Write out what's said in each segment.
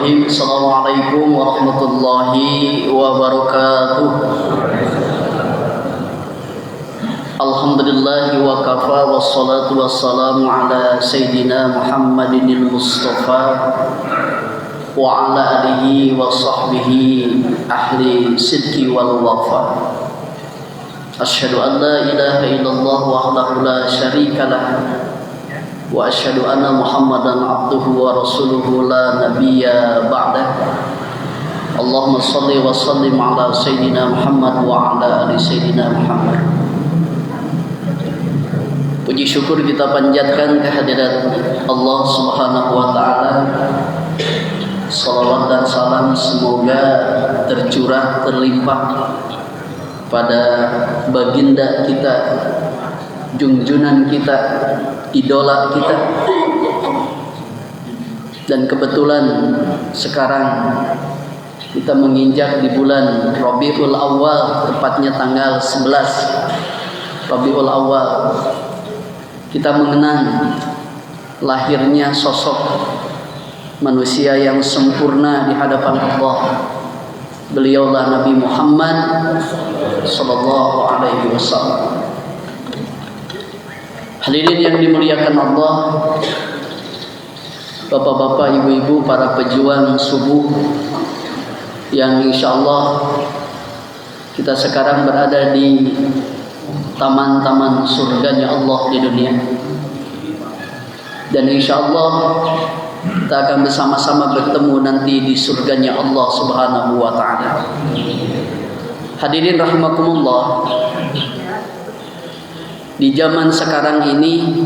Bismillahirrahmanirrahim. Assalamualaikum warahmatullahi wabarakatuh. Alhamdulillahi wa kafa, wassalatu wassalamu ala Sayyidina Muhammadinil Mustafa wa ala alihi wa sahbihi ahli sidqi wal wafa. Asyhadu an la ilaha illallah wahdahu la syarika lah, wa asyhadu anna Muhammadan abduhu wa rasuluhu la nabiyya ba'dah. Allahumma shalli wa sallim ala Sayyidina Muhammad wa ala ali Sayyidina Muhammad. Puji syukur kita panjatkan kehadirat Allah Subhanahu wa taala. Salawat dan salam semoga tercurah terlimpah pada baginda kita, junjunan kita, idola kita. Dan kebetulan sekarang kita menginjak di bulan Rabiul Awal, tepatnya tanggal 11 Rabiul Awal. Kita mengenang lahirnya sosok manusia yang sempurna di hadapan Allah. Beliaulah Nabi Muhammad sallallahu alaihi wasallam. Hadirin yang dimuliakan Allah, bapak-bapak, ibu-ibu, para pejuang subuh yang insyaallah kita sekarang berada di taman-taman surganya Allah di dunia. Dan insyaallah kita akan bersama-sama bertemu nanti di surganya Allah Subhanahu wa taala. Hadirin rahimakumullah, di zaman sekarang ini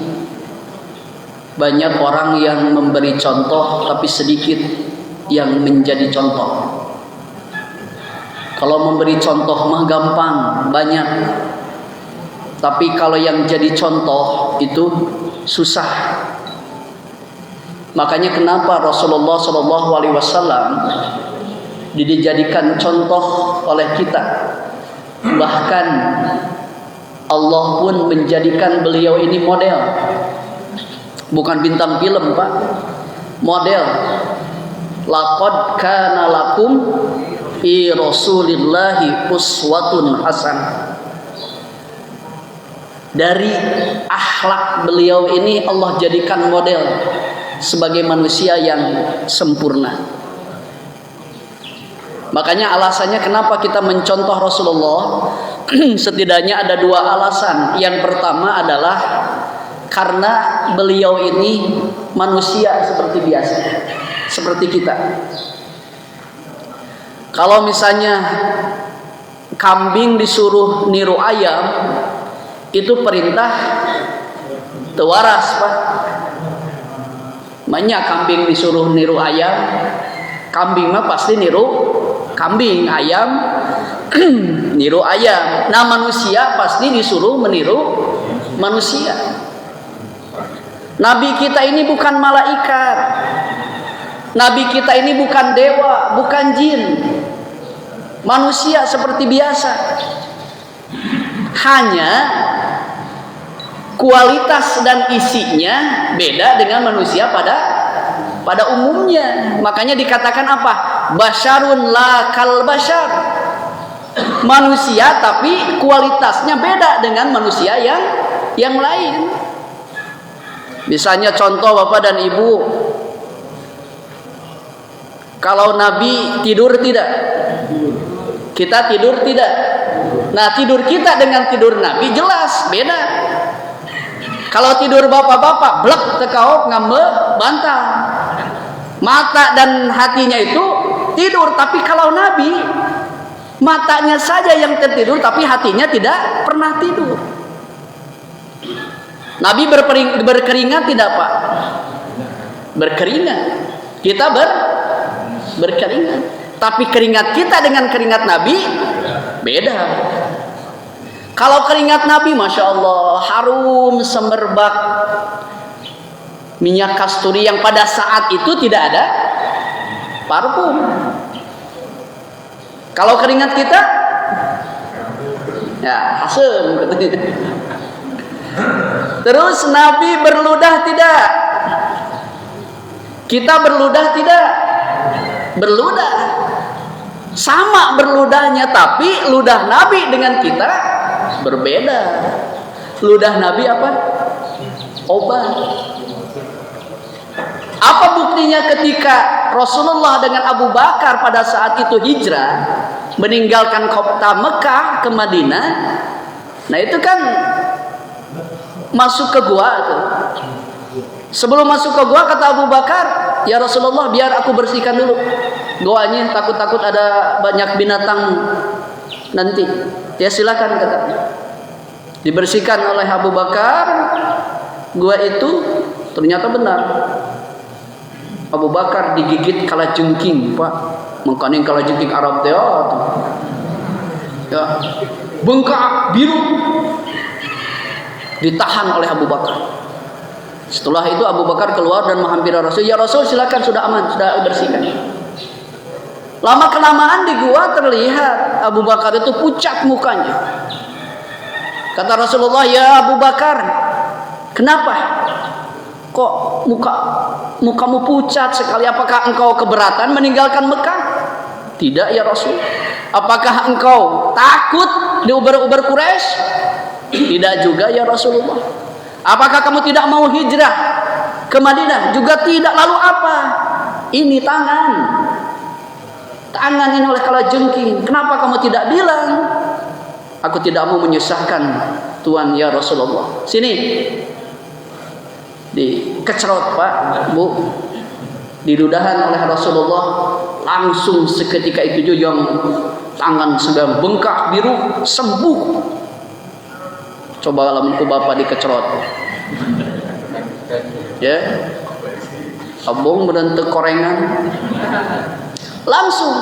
banyak orang yang memberi contoh tapi sedikit yang menjadi contoh. Kalau memberi contoh mah gampang, banyak. Tapi kalau yang jadi contoh itu susah. Makanya kenapa Rasulullah SAW dijadikan contoh oleh kita. Bahkan Allah pun menjadikan beliau ini model. Bukan bintang film, Pak. Model. Laqad kana lakum fi Rasulillahi uswatun hasanah. Dari akhlak beliau ini Allah jadikan model sebagai manusia yang sempurna. Makanya alasannya kenapa kita mencontoh Rasulullah, setidaknya ada dua alasan. Yang pertama adalah karena beliau ini manusia seperti biasa, seperti kita. Kalau misalnya kambing disuruh niru ayam, itu perintah tewaras, Pak. Banyak kambing disuruh niru ayam, kambing mah pasti niru kambing, ayam niru ayam. Nah, manusia pasti disuruh meniru manusia. Nabi kita ini bukan malaikat. Nabi kita ini bukan dewa, bukan jin. Manusia seperti biasa. Hanya kualitas dan isinya beda dengan manusia pada umumnya. Makanya dikatakan apa? Basyarun la kal basyar. Manusia tapi kualitasnya beda dengan manusia yang lain. Misalnya contoh Bapak dan Ibu, kalau Nabi tidur tidak? Kita tidur tidak? Nah, tidur kita dengan tidur Nabi jelas beda. Kalau tidur bapak-bapak, blek tekaok ngambe bantal. Mata dan hatinya itu tidur, tapi kalau Nabi matanya saja yang tertidur tapi hatinya tidak pernah tidur. Nabi berkeringat tidak, Pak? Berkeringat. Kita berkeringat. Tapi keringat kita dengan keringat Nabi beda. Kalau keringat Nabi, Masya Allah, harum semerbak. Minyak kasturi yang pada saat itu tidak ada parfum. Kalau keringat kita, ya asem. Terus Nabi berludah tidak? Kita berludah tidak? berludah. Sama berludahnya, tapi ludah Nabi dengan kita berbeda. Ludah Nabi apa? Obat. Apa buktinya ketika Rasulullah dengan Abu Bakar pada saat itu hijrah meninggalkan kota Mekah ke Madinah? Nah itu kan masuk ke gua tuh. Sebelum masuk ke gua kata Abu Bakar, ya Rasulullah biar aku bersihkan dulu goanya, takut-takut ada banyak binatang nanti. Ya silakan kata. Dibersihkan oleh Abu Bakar gua itu, ternyata benar. Abu Bakar digigit kalajengking, Pak. Mengkaning kalajengking Arab teh ya. Bengkak biru. Ditahan oleh Abu Bakar. Setelah itu Abu Bakar keluar dan menghampiri Rasul. Ya Rasul silakan, sudah aman, sudah bersihkan. Lama kelamaan di gua terlihat Abu Bakar itu pucat mukanya. Kata Rasulullah, ya Abu Bakar, kenapa? Kok mukamu pucat sekali? Apakah engkau keberatan meninggalkan Mekah? Tidak ya Rasul. Apakah engkau takut diuber-uber Quraisy? Tidak juga ya Rasulullah. Apakah kamu tidak mau hijrah ke Madinah? Juga tidak. Lalu apa? Ini tangan. Tangan ini oleh kalajengking. Kenapa kamu tidak bilang? Aku tidak mau menyusahkan Tuhan ya Rasulullah. Sini. Dikecerot Pak, Bu. Diludahan oleh Rasulullah. Langsung seketika itu juga tangan sedang bengkak biru sembuh. Coba lamun ku bapak dikecerot. Ya. Abong berentek korengan. Langsung.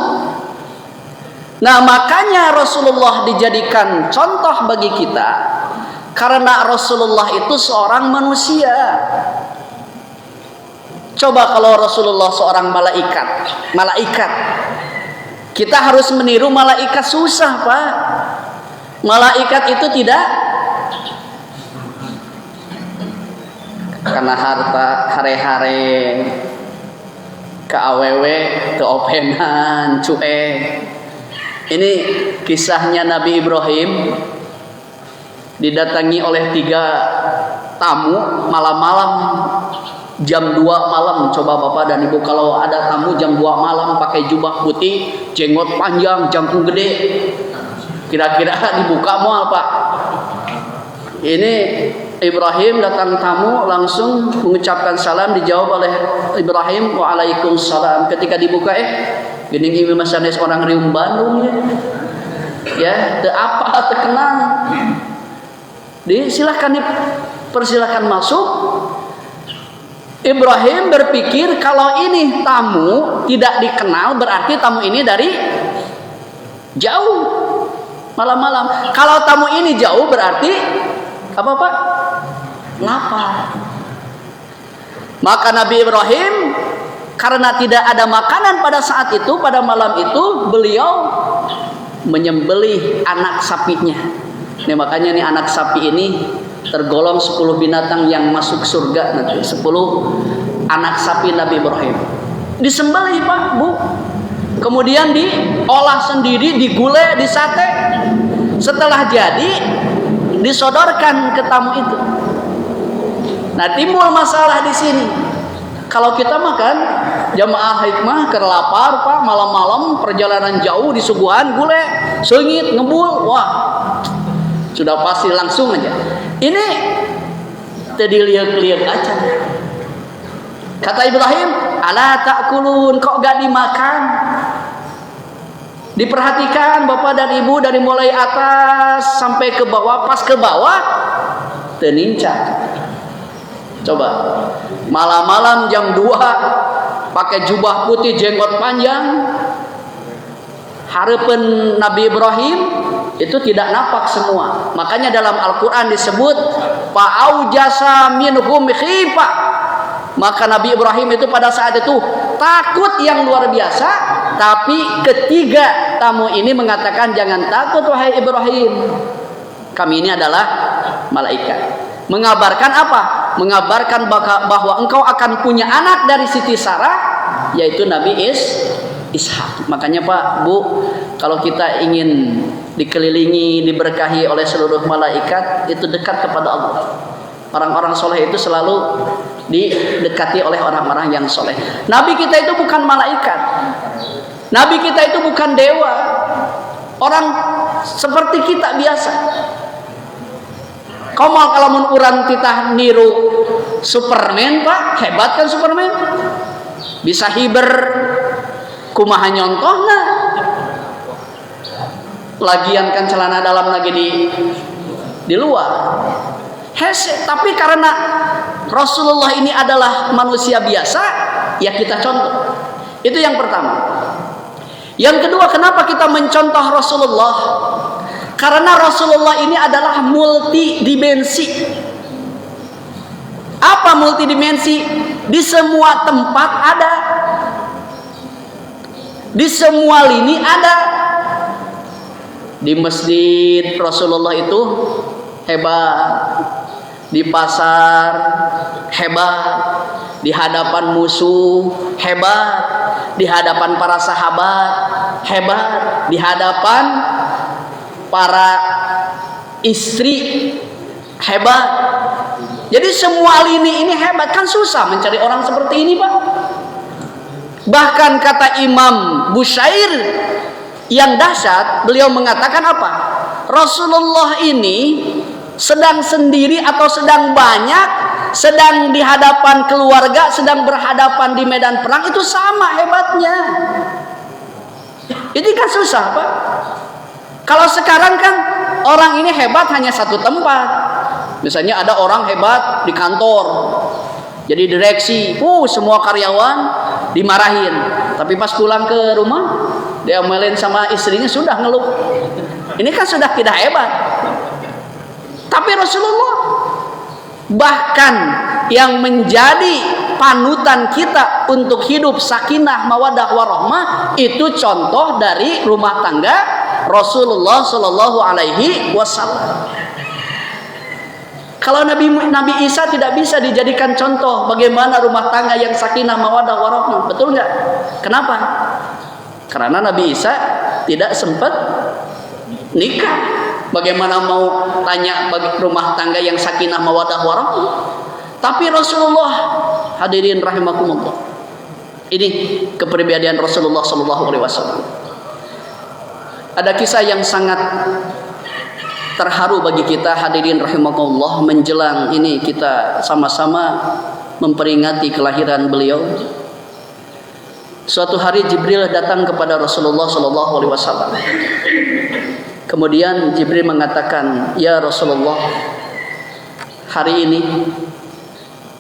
Nah, makanya Rasulullah dijadikan contoh bagi kita karena Rasulullah itu seorang manusia. Coba kalau Rasulullah seorang malaikat. Kita harus meniru malaikat susah, Pak. Malaikat itu tidak karena harta hare-hare ke awewe, ke openan, cuek. Ini kisahnya Nabi Ibrahim didatangi oleh 3 tamu malam-malam jam 2 malam. Coba Bapak dan Ibu kalau ada tamu jam 2 malam pakai jubah putih, jenggot panjang, jangkung gede, kira-kira dibuka mau apa? Ini Ibrahim datang tamu langsung mengucapkan salam, dijawab oleh Ibrahim waalaikumsalam. Ketika dibuka gini ini masanya orang riung Bandung ya teu apa teu kenal. Persilahkan masuk. Ibrahim berpikir kalau ini tamu tidak dikenal berarti tamu ini dari jauh malam-malam. Kalau tamu ini jauh berarti apa Pak? Lapar. Maka Nabi Ibrahim karena tidak ada makanan pada saat itu, pada malam itu beliau menyembelih anak sapinya. Nah, makanya nih anak sapi ini tergolong 10 binatang yang masuk surga nanti. 10 anak sapi Nabi Ibrahim disembelih Pak, Bu. Kemudian diolah sendiri, digulai, disate. Setelah jadi disodorkan ke tamu itu. Nah, timbul masalah di sini. Kalau kita makan jamaah hikmah kerlapar Pak, malam-malam perjalanan jauh disuguhan gulai, seungit, ngebul, wah sudah pasti langsung aja. Ini tadi lihat-lihat aja. Kata Ibrahim, ala ta'kulun, kok gak dimakan? Diperhatikan Bapak dan Ibu dari mulai atas sampai ke bawah, pas ke bawah tenincak. Coba malam-malam jam 2 pakai jubah putih, jenggot panjang, hareupeun Nabi Ibrahim itu tidak napak semua. Makanya dalam Al-Quran disebut fa'aujasa minhum khifa. Maka Nabi Ibrahim itu pada saat itu takut yang luar biasa. Tapi ketiga tamu ini mengatakan, jangan takut wahai Ibrahim, kami ini adalah malaikat. Mengabarkan apa? Mengabarkan bahwa engkau akan punya anak dari Siti Sarah, yaitu Nabi Ishak. Makanya Pak, Bu, kalau kita ingin dikelilingi, diberkahi oleh seluruh malaikat, itu dekat kepada Allah. Orang-orang soleh itu selalu didekati oleh orang-orang yang soleh. Nabi kita itu bukan malaikat. Nabi kita itu bukan dewa. Orang seperti kita biasa. Kau mau kalau mun urang titah niru Superman, Pak, hebat kan Superman? Bisa hiber kumaha nyontohna. Lagian kan celana dalam lagi di luar. Hese, tapi karena Rasulullah ini adalah manusia biasa, ya kita contoh. Itu yang pertama. Yang kedua, kenapa kita mencontoh Rasulullah? Karena Rasulullah ini adalah multidimensi. Apa multidimensi? Di semua tempat ada. Di semua lini ada. Di masjid Rasulullah itu hebat. Di pasar hebat. Di hadapan musuh hebat. Di hadapan para sahabat hebat. Di hadapan para istri hebat. Jadi semua lini ini hebat. Kan susah mencari orang seperti ini, Pak. Bahkan kata Imam Busyair yang dahsyat, beliau mengatakan apa? Rasulullah ini sedang sendiri atau sedang banyak, sedang di hadapan keluarga, sedang berhadapan di medan perang, itu sama hebatnya. Ini kan susah, Pak. Kalau sekarang kan orang ini hebat hanya satu tempat. Misalnya ada orang hebat di kantor, jadi direksi, semua karyawan dimarahin. Tapi pas pulang ke rumah, dia omelin sama istrinya, sudah ngeluh. Ini kan sudah tidak hebat. Tapi Rasulullah bahkan yang menjadi panutan kita untuk hidup sakinah mawaddah warahmah itu contoh dari rumah tangga Rasulullah Shallallahu Alaihi Wasallam. Kalau Nabi Isa tidak bisa dijadikan contoh bagaimana rumah tangga yang sakinah mawaddah warahmah, betul nggak? Kenapa? Karena Nabi Isa tidak sempat nikah. Bagaimana mau tanya bagi rumah tangga yang sakinah mawaddah warahmah? Tapi Rasulullah, hadirin rahimakumullah, ini kepribadian Rasulullah Shallallahu Alaihi Wasallam. Ada kisah yang sangat terharu bagi kita, hadirin rahimakumullah, menjelang ini kita sama-sama memperingati kelahiran beliau. Suatu hari Jibril datang kepada Rasulullah Shallallahu Alaihi Wasallam. Kemudian Jibril mengatakan, ya Rasulullah, hari ini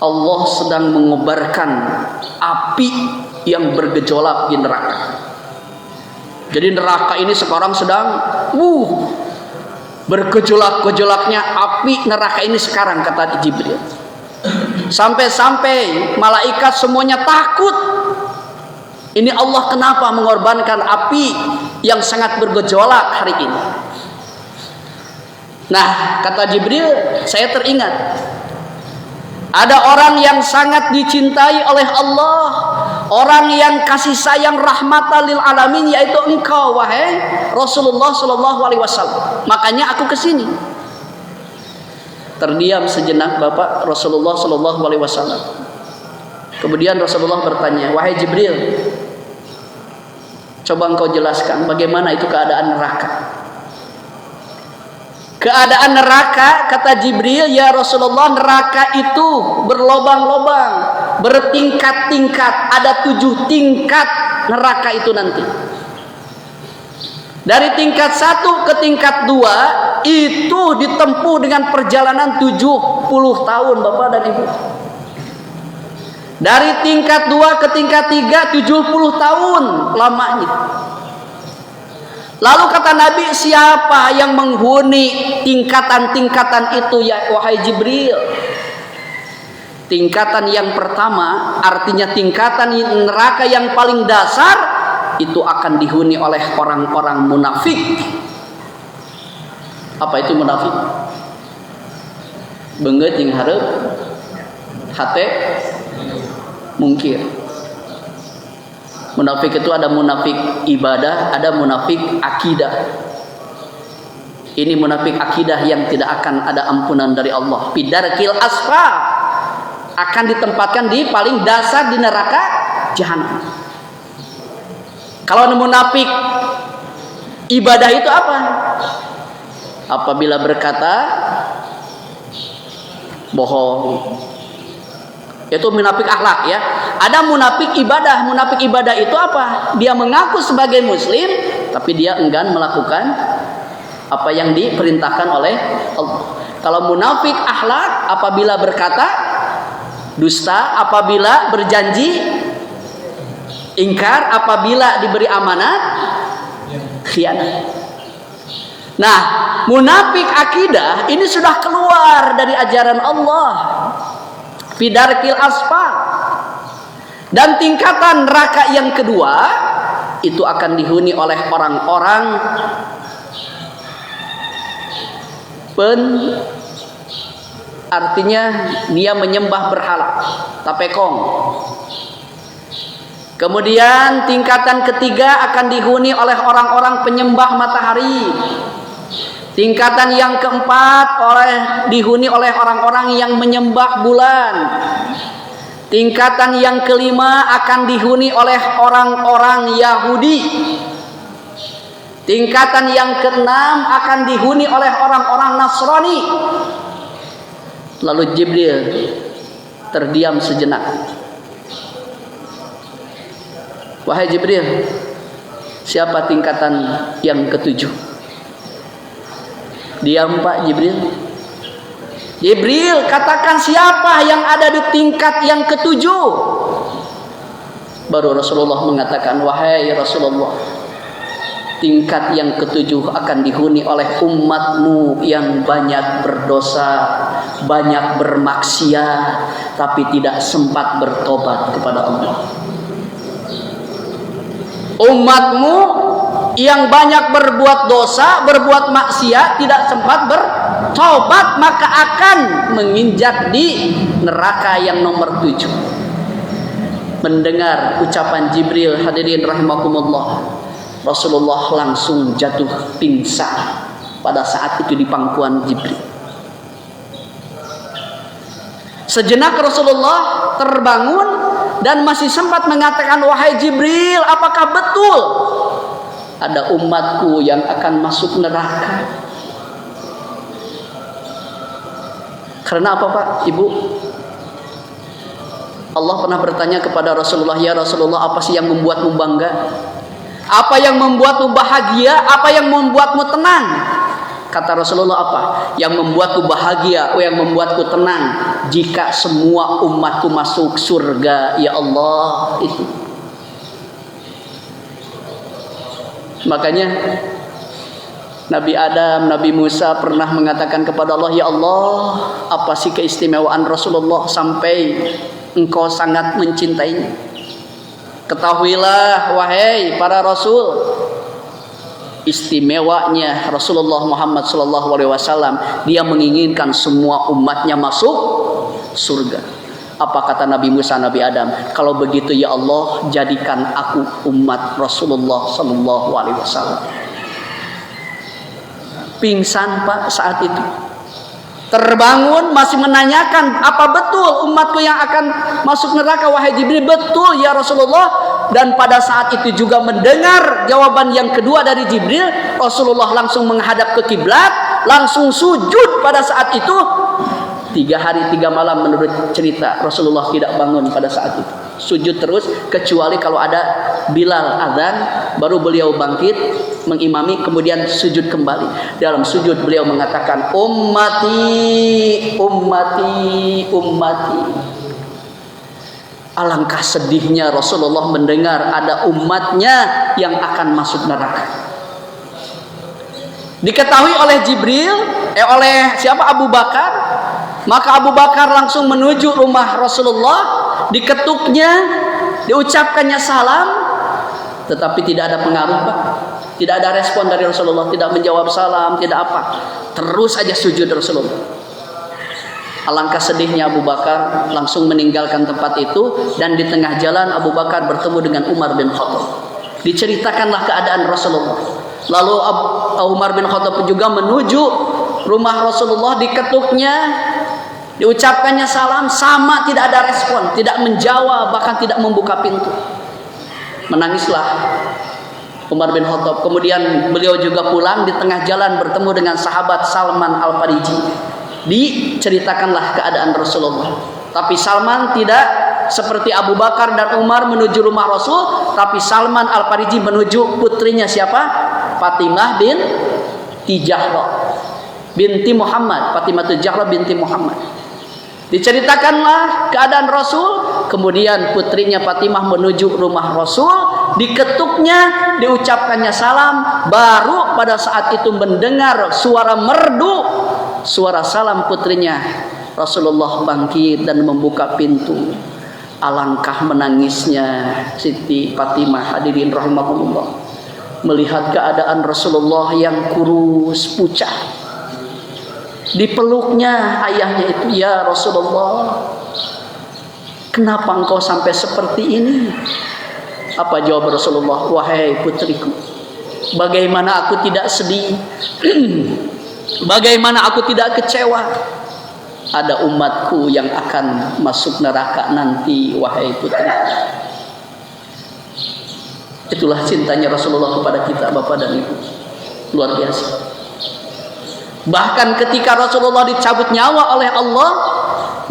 Allah sedang mengobarkan api yang bergejolak di neraka. Jadi neraka ini sekarang sedang bergejolak-gejolaknya api neraka ini sekarang, kata Jibril. Sampai-sampai malaikat semuanya takut. Ini Allah kenapa mengorbankan api yang sangat bergejolak hari ini? Nah, kata Jibril, saya teringat ada orang yang sangat dicintai oleh Allah, orang yang kasih sayang rahmatan lil alamin, yaitu engkau wahai Rasulullah Shallallahu Alaihi Wasallam. Makanya aku kesini. Terdiam sejenak Bapak Rasulullah Shallallahu Alaihi Wasallam. Kemudian Rasulullah bertanya, wahai Jibril, coba engkau jelaskan bagaimana itu keadaan neraka. Keadaan neraka, kata Jibril, ya Rasulullah, neraka itu berlobang-lobang, bertingkat-tingkat, ada 7 tingkat neraka itu nanti. Dari tingkat 1 ke tingkat 2 itu ditempuh dengan perjalanan 70 tahun, Bapak dan Ibu. Dari tingkat 2 ke tingkat 3 70 tahun lamanya. Lalu kata Nabi, siapa yang menghuni tingkatan-tingkatan itu ya wahai Jibril? Tingkatan yang pertama, artinya tingkatan neraka yang paling dasar, itu akan dihuni oleh orang-orang munafik. Apa itu munafik? Beungeut jeung hareup hate mungkir. Munafik itu ada munafik ibadah, ada munafik akidah. Ini munafik akidah yang tidak akan ada ampunan dari Allah. Bidarkil asfal, akan ditempatkan di paling dasar di neraka jahanam. Kalau munafik ibadah itu apa? Apabila berkata bohong, itu munafik akhlak ya. Ada munafik ibadah. Munafik ibadah itu apa? Dia mengaku sebagai muslim, tapi dia enggan melakukan apa yang diperintahkan oleh Allah. Kalau munafik akhlak, apabila berkata dusta, apabila berjanji ingkar, apabila diberi amanat khianat. Nah, munafik akidah ini sudah keluar dari ajaran Allah. Fidarkil asfal. Dan tingkatan neraka yang kedua itu akan dihuni oleh orang-orang artinya dia menyembah berhala, tapekong. Kemudian tingkatan ketiga akan dihuni oleh orang-orang penyembah matahari. Tingkatan yang keempat dihuni oleh orang-orang yang menyembah bulan. Tingkatan yang kelima akan dihuni oleh orang-orang Yahudi. Tingkatan yang keenam akan dihuni oleh orang-orang Nasrani. Lalu Jibril terdiam sejenak. Wahai Jibril, siapa tingkatan yang ketujuh? Diam Pak Jibril. Jibril, katakan siapa yang ada di tingkat yang ketujuh? Baru Rasulullah mengatakan, wahai Rasulullah, tingkat yang ketujuh akan dihuni oleh umatmu yang banyak berdosa, banyak bermaksiat, tapi tidak sempat bertobat kepada Allah. Umatmu yang banyak berbuat dosa, berbuat maksiat, tidak sempat bertobat, maka akan menginjak di neraka yang nomor 7. Mendengar ucapan Jibril, hadirin rahimakumullah, Rasulullah langsung jatuh pingsan pada saat itu di pangkuan Jibril. Sejenak Rasulullah terbangun dan masih sempat mengatakan, wahai Jibril, apakah betul ada umatku yang akan masuk neraka? Karena apa Pak, Ibu? Allah pernah bertanya kepada Rasulullah, ya Rasulullah, apa sih yang membuatmu bangga? Apa yang membuatmu bahagia? Apa yang membuatmu tenang? Kata Rasulullah, apa? Yang membuatku bahagia, yang membuatku tenang, jika semua umatku masuk surga, ya Allah. Itu. Makanya Nabi Adam, Nabi Musa pernah mengatakan kepada Allah, ya Allah, apa sih keistimewaan Rasulullah sampai engkau sangat mencintainya? Ketahuilah wahai para rasul, istimewanya Rasulullah Muhammad SAW, dia menginginkan semua umatnya masuk surga. Apa kata Nabi Musa, Nabi Adam? Kalau begitu ya Allah, jadikan aku umat Rasulullah SAW. Pingsan Pak saat itu. Terbangun masih menanyakan, apa betul umatku yang akan masuk neraka wahai Jibril? Betul ya Rasulullah. Dan pada saat itu juga mendengar jawaban yang kedua dari Jibril, Rasulullah langsung menghadap ke kiblat, langsung sujud pada saat itu. 3 hari 3 malam menurut cerita, Rasulullah tidak bangun pada saat itu. Sujud terus, kecuali kalau ada Bilal azan, baru beliau bangkit mengimami, kemudian sujud kembali. Dalam sujud beliau mengatakan, ummati, ummati, ummati. Alangkah sedihnya Rasulullah mendengar ada umatnya yang akan masuk neraka. Diketahui oleh Jibril, oleh siapa? Abu Bakar. Maka Abu Bakar langsung menuju rumah Rasulullah, diketuknya, diucapkannya salam, tetapi tidak ada pengaruh Pak. Tidak ada respon dari Rasulullah, tidak menjawab salam, tidak apa. Terus aja sujud Rasulullah. Alangkah sedihnya Abu Bakar langsung meninggalkan tempat itu, dan di tengah jalan Abu Bakar bertemu dengan Umar bin Khattab. Diceritakanlah keadaan Rasulullah. Lalu Umar bin Khattab juga menuju rumah Rasulullah, diketuknya, diucapkannya salam, sama tidak ada respon, tidak menjawab, bahkan tidak membuka pintu. Menangislah Umar bin Khattab. Kemudian beliau juga pulang, di tengah jalan bertemu dengan sahabat Salman Al-Fariji. Diceritakanlah keadaan Rasulullah. Tapi Salman tidak seperti Abu Bakar dan Umar menuju rumah Rasul, tapi Salman Al-Fariji menuju putrinya siapa? Fatimah binti Zahra binti Muhammad. Fatimah Zahra binti Muhammad. Diceritakanlah keadaan Rasul, kemudian putrinya Fatimah menuju rumah Rasul, diketuknya, diucapkannya salam, baru pada saat itu mendengar suara merdu, suara salam putrinya. Rasulullah bangkit dan membuka pintu. Alangkah menangisnya Siti Fatimah, hadirin rahimahumullah, melihat keadaan Rasulullah yang kurus pucat. Dipeluknya ayahnya itu, "Ya Rasulullah, kenapa engkau sampai seperti ini?" Apa jawab Rasulullah? "Wahai putriku, bagaimana aku tidak sedih? Bagaimana aku tidak kecewa? Ada umatku yang akan masuk neraka nanti, wahai putri." Itulah cintanya Rasulullah kepada kita, Bapak dan Ibu. Luar biasa. Bahkan ketika Rasulullah dicabut nyawa oleh Allah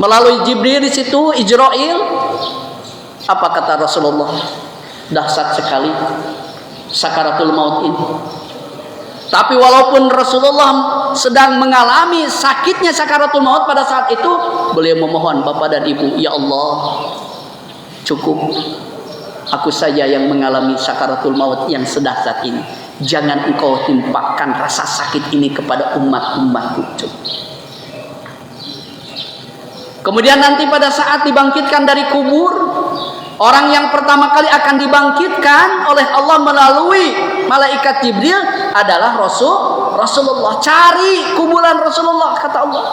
melalui Jibril, di situ Israil, apa kata Rasulullah? Dahsyat sekali sakaratul maut ini. Tapi walaupun Rasulullah sedang mengalami sakitnya sakaratul maut pada saat itu, beliau memohon, Bapak dan Ibu, "Ya Allah, cukup aku saja yang mengalami sakaratul maut yang sedahsyat ini. Jangan engkau timpakan rasa sakit ini kepada umat-umatku." Kemudian nanti pada saat dibangkitkan dari kubur, orang yang pertama kali akan dibangkitkan oleh Allah melalui malaikat Jibril adalah Rasulullah. Cari kuburan Rasulullah, kata Allah.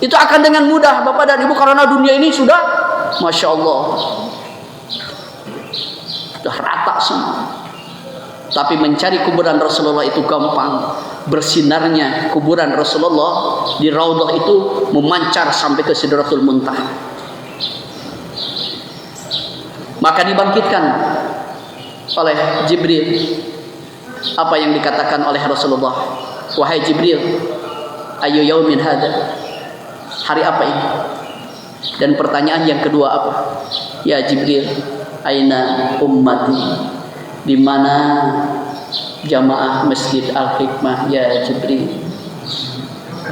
Itu akan dengan mudah, Bapak dan Ibu, karena dunia ini sudah, Masya Allah, sudah rata semua. Tapi mencari kuburan Rasulullah itu gampang. Bersinarnya kuburan Rasulullah di Raudhah itu memancar sampai ke Sidratul Muntaha. Maka dibangkitkan oleh Jibril. Apa yang dikatakan oleh Rasulullah? "Wahai Jibril, ayu yaumin hada?" Hari apa ini? Dan pertanyaan yang kedua apa? "Ya Jibril, aina ummati?" Di mana jamaah Masjid Al-Hikmah, ya Jibril?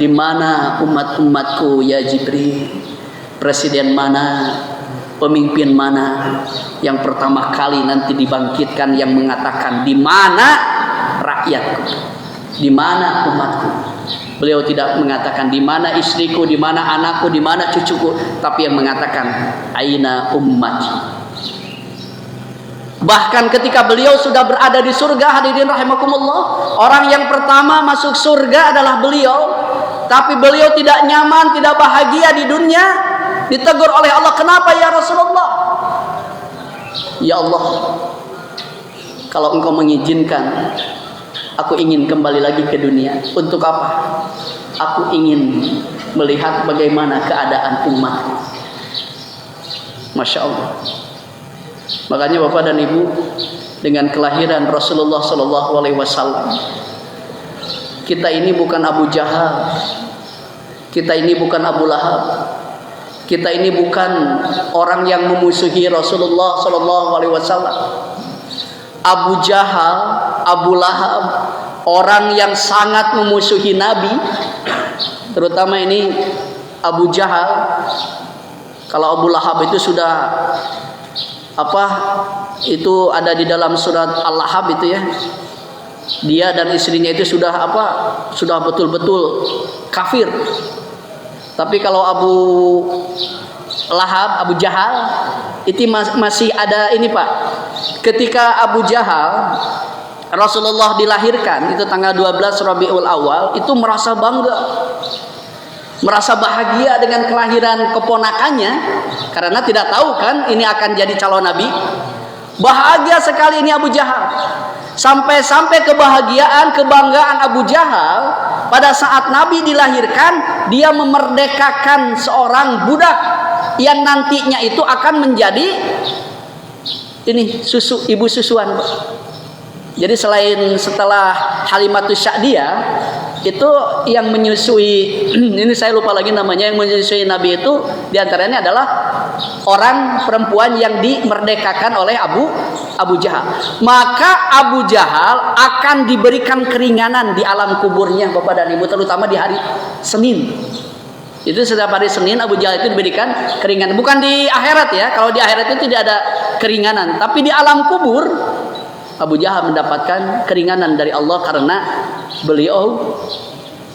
Di mana umat-umatku, ya Jibril? Presiden mana, pemimpin mana yang pertama kali nanti dibangkitkan, yang mengatakan di mana rakyatku, di mana umatku? Beliau tidak mengatakan di mana istriku, di mana anakku, di mana cucuku, tapi yang mengatakan aina ummati. Bahkan ketika beliau sudah berada di surga, hadirin rahimakumullah, orang yang pertama masuk surga adalah beliau. Tapi beliau tidak nyaman, tidak bahagia di dunia. Ditegur oleh Allah, "Kenapa ya Rasulullah?" "Ya Allah, kalau engkau mengizinkan, aku ingin kembali lagi ke dunia." "Untuk apa?" "Aku ingin melihat bagaimana keadaan umatku." Masya Allah. Makanya Bapak dan Ibu, dengan kelahiran Rasulullah SAW, kita ini bukan Abu Jahal, kita ini bukan Abu Lahab, kita ini bukan orang yang memusuhi Rasulullah SAW. Abu Jahal, Abu Lahab, orang yang sangat memusuhi Nabi, terutama ini Abu Jahal. Kalau Abu Lahab itu sudah itu ada di dalam surat Al-Lahab itu ya. Dia dan istrinya itu sudah sudah betul-betul kafir. Tapi kalau Abu Lahab, Abu Jahal itu masih ada ini Pak. Ketika Abu Jahal Rasulullah dilahirkan itu tanggal 12 Rabiul Awal, itu merasa bangga. merasa bahagia dengan kelahiran keponakannya karena tidak tahu kan ini akan jadi calon nabi. Bahagia sekali ini Abu Jahal. Sampai-sampai kebahagiaan, kebanggaan Abu Jahal pada saat Nabi dilahirkan, dia memerdekakan seorang budak yang nantinya itu akan menjadi ini ibu susuan. Jadi setelah Halimatus Sa'diyah itu yang menyusui, ini saya lupa lagi namanya, yang menyusui Nabi itu diantaranya adalah orang perempuan yang dimerdekakan oleh Abu Jahal. Maka Abu Jahal akan diberikan keringanan di alam kuburnya Bapak dan Ibu, terutama di hari Senin. Itu setiap hari Senin Abu Jahal itu diberikan keringanan. Bukan di akhirat ya, kalau di akhirat itu tidak ada keringanan, tapi di alam kubur Abu Jahal mendapatkan keringanan dari Allah karena beliau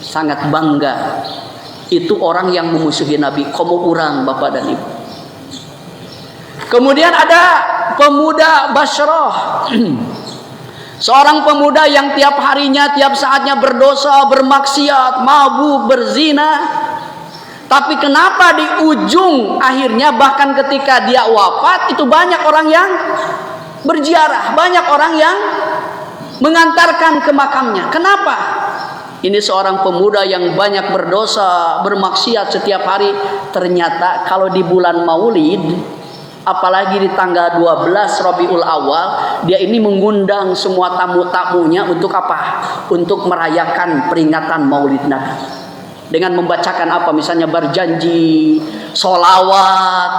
sangat bangga. Itu orang yang memusuhi Nabi, kaum orang Bapak dan Ibu. Kemudian ada pemuda Bashrah. Seorang pemuda yang tiap harinya, tiap saatnya berdosa, bermaksiat, mabuk, berzina. Tapi kenapa di ujung akhirnya bahkan ketika dia wafat itu banyak orang yang berziarah, banyak orang yang mengantarkan ke makamnya. Kenapa? Ini seorang pemuda yang banyak berdosa, bermaksiat setiap hari. Ternyata kalau di bulan Maulid, apalagi di tanggal 12 Rabiul Awal, dia ini mengundang semua tamu-tamunya untuk apa? Untuk merayakan peringatan Maulid Nabi. Dengan membacakan apa? Misalnya berjanji, sholawat.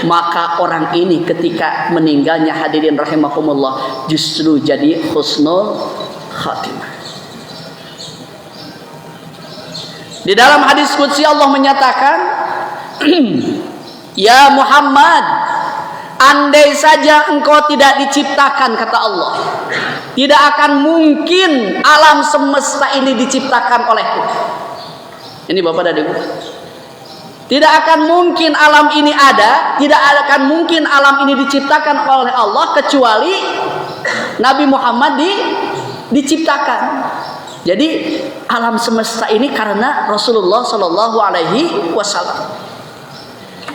Maka orang ini ketika meninggalnya, hadirin rahimakumullah, justru jadi husnul khatimah. Di dalam hadis qudsi Allah menyatakan, ya Muhammad, andai saja engkau tidak diciptakan, kata Allah, tidak akan mungkin alam semesta ini diciptakan olehku. Ini Bapak dan Ibu, tidak akan mungkin alam ini ada, tidak akan mungkin alam ini diciptakan oleh Allah kecuali Nabi Muhammad diciptakan. Jadi alam semesta ini karena Rasulullah Shallallahu Alaihi Wasallam.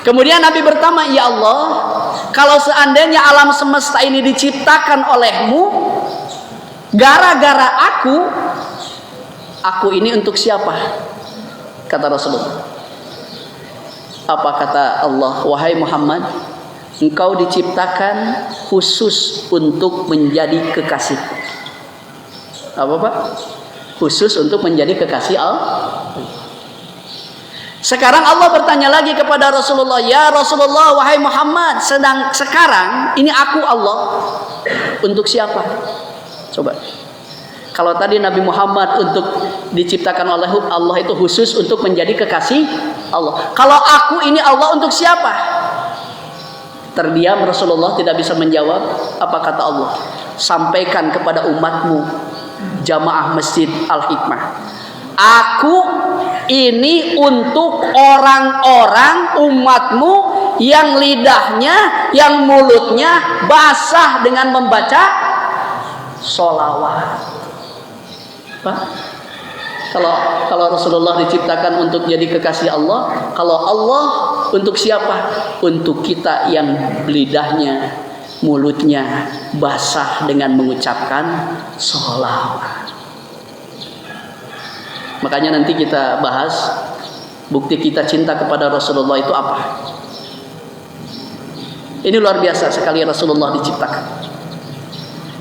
Kemudian Nabi bertanya, ya Allah, kalau seandainya alam semesta ini diciptakan olehmu, gara-gara aku ini untuk siapa? Kata Rasulullah. Apa kata Allah? Wahai Muhammad, engkau diciptakan khusus untuk menjadi kekasihku. Apa Pak? Khusus untuk menjadi kekasih Allah. Sekarang Allah bertanya lagi kepada Rasulullah, ya Rasulullah, wahai Muhammad, sekarang ini aku Allah untuk siapa? Coba. Kalau tadi Nabi Muhammad untuk diciptakan oleh Allah itu khusus untuk menjadi kekasih Allah. Kalau aku ini Allah untuk siapa? Terdiam Rasulullah tidak bisa menjawab. Apa kata Allah? Sampaikan kepada umatmu, jamaah Masjid Al-Hikmah, aku ini untuk orang-orang umatmu yang lidahnya, yang mulutnya basah dengan membaca sholawat. Pak, kalau Rasulullah diciptakan untuk jadi kekasih Allah, kalau Allah untuk siapa? Untuk kita yang lidahnya, mulutnya basah dengan mengucapkan sholawat. Makanya nanti kita bahas bukti kita cinta kepada Rasulullah itu apa. Ini luar biasa sekali Rasulullah diciptakan.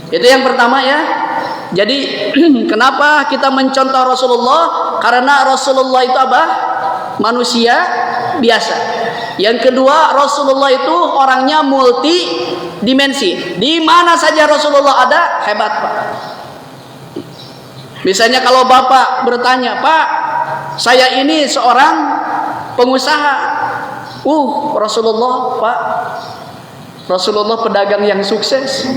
Itu yang pertama ya. Jadi kenapa kita mencontoh Rasulullah? Karena Rasulullah itu apa? Manusia biasa. Yang kedua, Rasulullah itu orangnya multi dimensi. Di mana saja Rasulullah ada, hebat Pak. Misalnya kalau Bapak bertanya, Pak, saya ini seorang pengusaha. Rasulullah, Pak, Rasulullah pedagang yang sukses.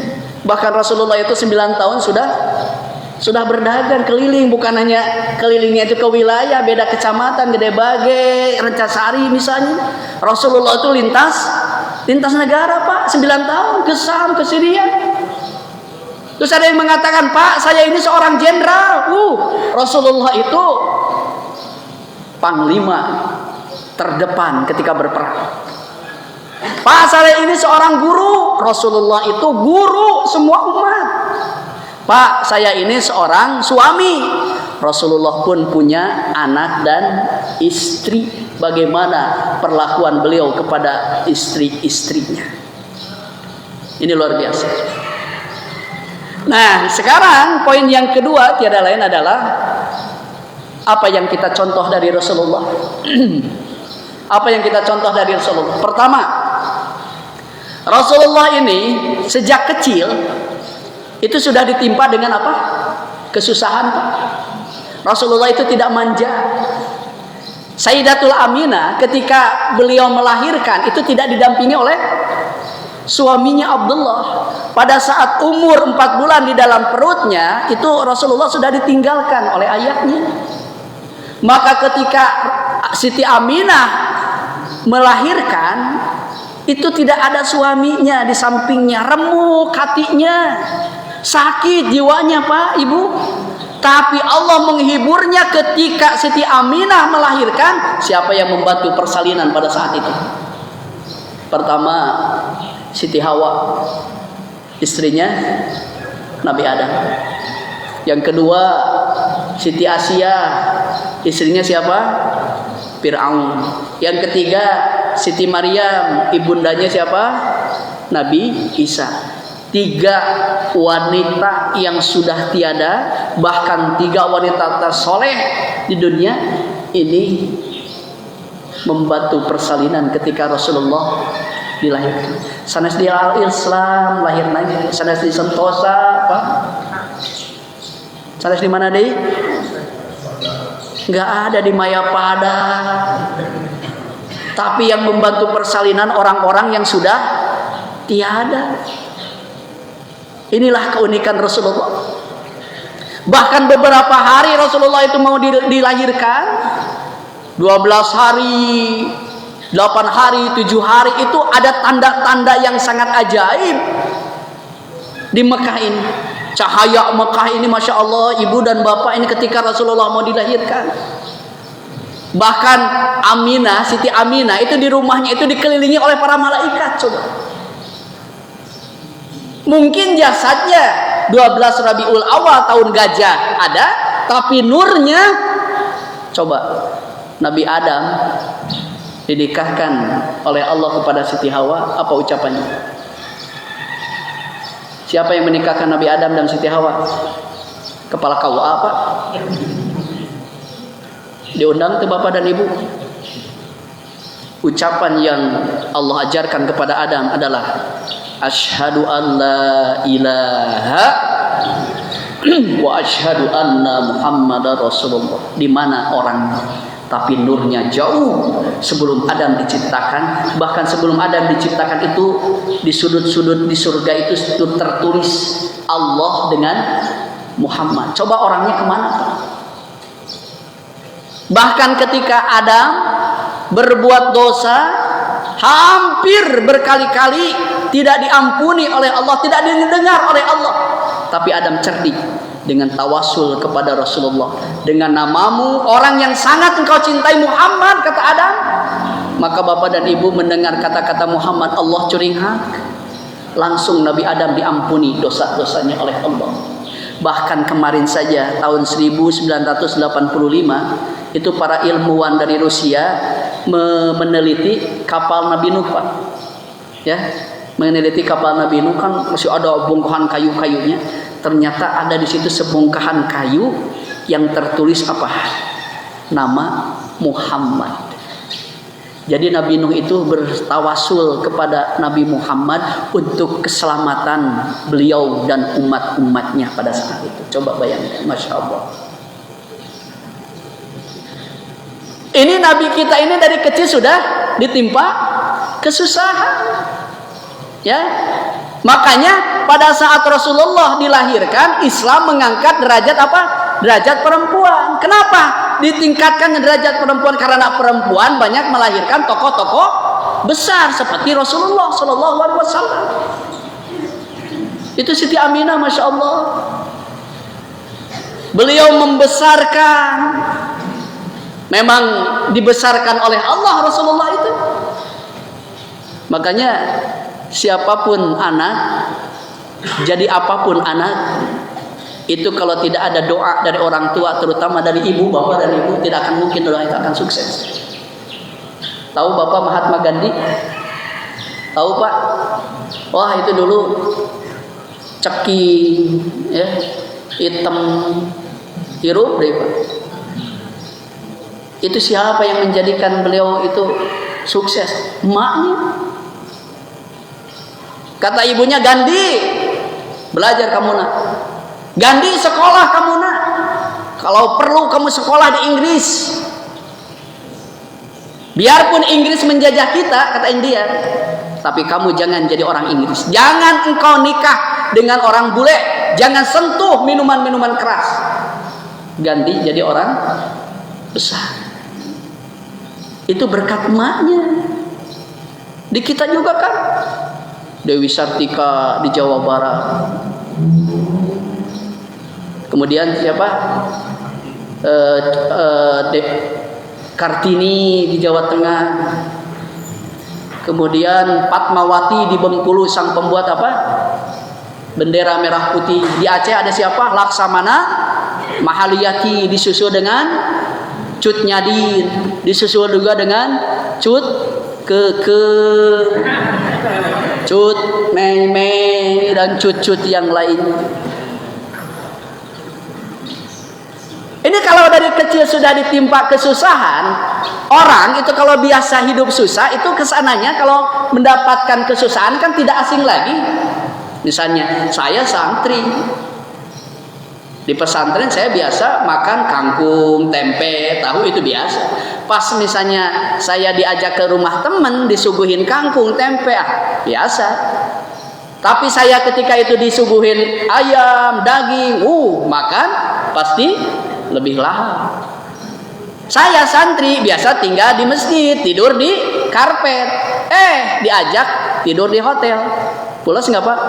Bahkan Rasulullah itu 9 tahun sudah berdagang keliling, bukan hanya kelilingnya itu ke wilayah, beda kecamatan, Gede Bage, Rencasari misalnya. Rasulullah itu lintas negara Pak, 9 tahun ke Sam, ke Syria. Terus ada yang mengatakan, Pak, saya ini seorang jenderal. Rasulullah itu panglima terdepan ketika berperang. Pak, saya ini seorang guru. Rasulullah itu guru semua umat. Pak, saya ini seorang suami. Rasulullah pun punya anak dan istri. Bagaimana perlakuan beliau kepada istri-istrinya? Ini luar biasa. Nah, sekarang poin yang kedua tiada lain adalah apa yang kita contoh dari Rasulullah. Apa yang kita contoh dari Rasulullah? Pertama, Rasulullah ini sejak kecil itu sudah ditimpa dengan apa? Kesusahan, Pak. Rasulullah itu tidak manja. Sayyidatul Aminah ketika beliau melahirkan itu tidak didampingi oleh suaminya Abdullah. Pada saat umur 4 bulan di dalam perutnya itu Rasulullah sudah ditinggalkan oleh ayahnya. Maka ketika Siti Aminah melahirkan itu tidak ada suaminya di sampingnya, remuk hatinya, sakit jiwanya, Pak, Ibu. Tapi Allah menghiburnya ketika Siti Aminah melahirkan. Siapa yang membantu persalinan pada saat itu? Pertama, Siti Hawa, istrinya Nabi Adam. Yang kedua, Siti Asia, istrinya siapa? Fir'aun. Yang ketiga, Siti Maryam, ibundanya siapa? Nabi Isa. 3 wanita yang sudah tiada, bahkan 3 wanita tersoleh di dunia ini membantu persalinan ketika Rasulullah dilahirkan. Sanes di Al-Islam lahir lagi, sanes di Sentosa, apa? Sanes di mana deh? Nggak ada di Mayapada. Tapi yang membantu persalinan orang-orang yang sudah tiada. Inilah keunikan Rasulullah. Bahkan beberapa hari Rasulullah itu mau dilahirkan, 12 hari, 8 hari, 7 hari itu ada tanda-tanda yang sangat ajaib di Mekah ini. Cahaya Mekah ini, Masya Allah, ibu dan bapak ini ketika Rasulullah mau dilahirkan. Bahkan Aminah, Siti Aminah itu di rumahnya itu dikelilingi oleh para malaikat. Coba. Mungkin jasadnya 12 Rabiul Awal tahun gajah ada, tapi nurnya, coba, Nabi Adam dinikahkan oleh Allah kepada Siti Hawa, apa ucapannya? Siapa yang menikahkan Nabi Adam dan Siti Hawa? Kepala KUA, Pak? Diundang ke Bapak dan Ibu. Ucapan yang Allah ajarkan kepada Adam adalah Asyhadu an la ilaha wa asyhadu anna Muhammadar Rasulullah. Di mana orangnya? Tapi nurnya jauh sebelum Adam diciptakan. Bahkan sebelum Adam diciptakan itu di sudut-sudut di surga itu tertulis Allah dengan Muhammad. Coba orangnya kemana, Pak? Bahkan ketika Adam berbuat dosa hampir berkali-kali tidak diampuni oleh Allah, tidak didengar oleh Allah. Tapi Adam cerdik dengan tawasul kepada Rasulullah. Dengan namamu, orang yang sangat engkau cintai Muhammad, kata Adam. Maka bapak dan ibu mendengar kata-kata Muhammad, Allah curing hak. Langsung Nabi Adam diampuni dosa-dosanya oleh Allah. Bahkan kemarin saja tahun 1985 itu para ilmuwan dari Rusia meneliti kapal Nabi Nuh, Pak. Ya, meneliti kapal Nabi Nuh kan masih ada bongkahan kayu-kayunya. Ternyata ada di situ sebongkahan kayu yang tertulis apa? Nama Muhammad. Jadi Nabi Nuh itu bertawasul kepada Nabi Muhammad untuk keselamatan beliau dan umat-umatnya pada saat itu. Coba bayangkan, Masya Allah. Ini Nabi kita ini dari kecil sudah ditimpa kesusahan. Ya, makanya pada saat Rasulullah dilahirkan, Islam mengangkat derajat apa? Derajat perempuan. Kenapa? Ditingkatkan derajat perempuan karena perempuan banyak melahirkan tokoh-tokoh besar seperti Rasulullah Shallallahu Alaihi Wasallam. Itu Siti Aminah, Masya Allah. Beliau membesarkan Memang dibesarkan oleh Allah Rasulullah itu. Makanya siapapun anak, jadi apapun anak, itu kalau tidak ada doa dari orang tua, terutama dari ibu, bapak dan ibu, tidak akan mungkin doa itu akan sukses. Tahu Bapak Mahatma Gandhi? Tahu Pak? Wah, itu dulu ceking, ya, hitam, hirup deh Pak. Itu siapa yang menjadikan beliau itu sukses? Emaknya. Kata ibunya, Gandhi, belajar kamu nak. Gandhi, sekolah kamu nak. Kalau perlu kamu sekolah di Inggris. Biarpun Inggris menjajah kita, kata India, tapi kamu jangan jadi orang Inggris. Jangan engkau nikah dengan orang bule. Jangan sentuh minuman-minuman keras. Gandhi jadi orang besar. Itu berkat emaknya. Di kita juga kan. Dewi Sartika di Jawa Barat. Kemudian siapa? Kartini di Jawa Tengah. Kemudian Fatmawati di Bengkulu, sang pembuat apa? Bendera merah putih. Di Aceh ada siapa? Laksamana Mahaliyati, disusul dengan Cut Nyadin, disusul juga dengan Cut Cut Mei dan cut yang lain. Ini kalau dari kecil sudah ditimpa kesusahan, orang itu kalau biasa hidup susah, itu kesananya kalau mendapatkan kesusahan kan tidak asing lagi. Misalnya saya santri, di pesantren saya biasa makan kangkung, tempe, tahu, itu biasa. Pas misalnya saya diajak ke rumah teman, disuguhin kangkung, tempe, biasa. Tapi saya ketika itu disuguhin ayam, daging, makan pasti lebih lahap. Saya santri biasa tinggal di masjid, tidur di karpet. Diajak tidur di hotel. Pulas nggak Pak?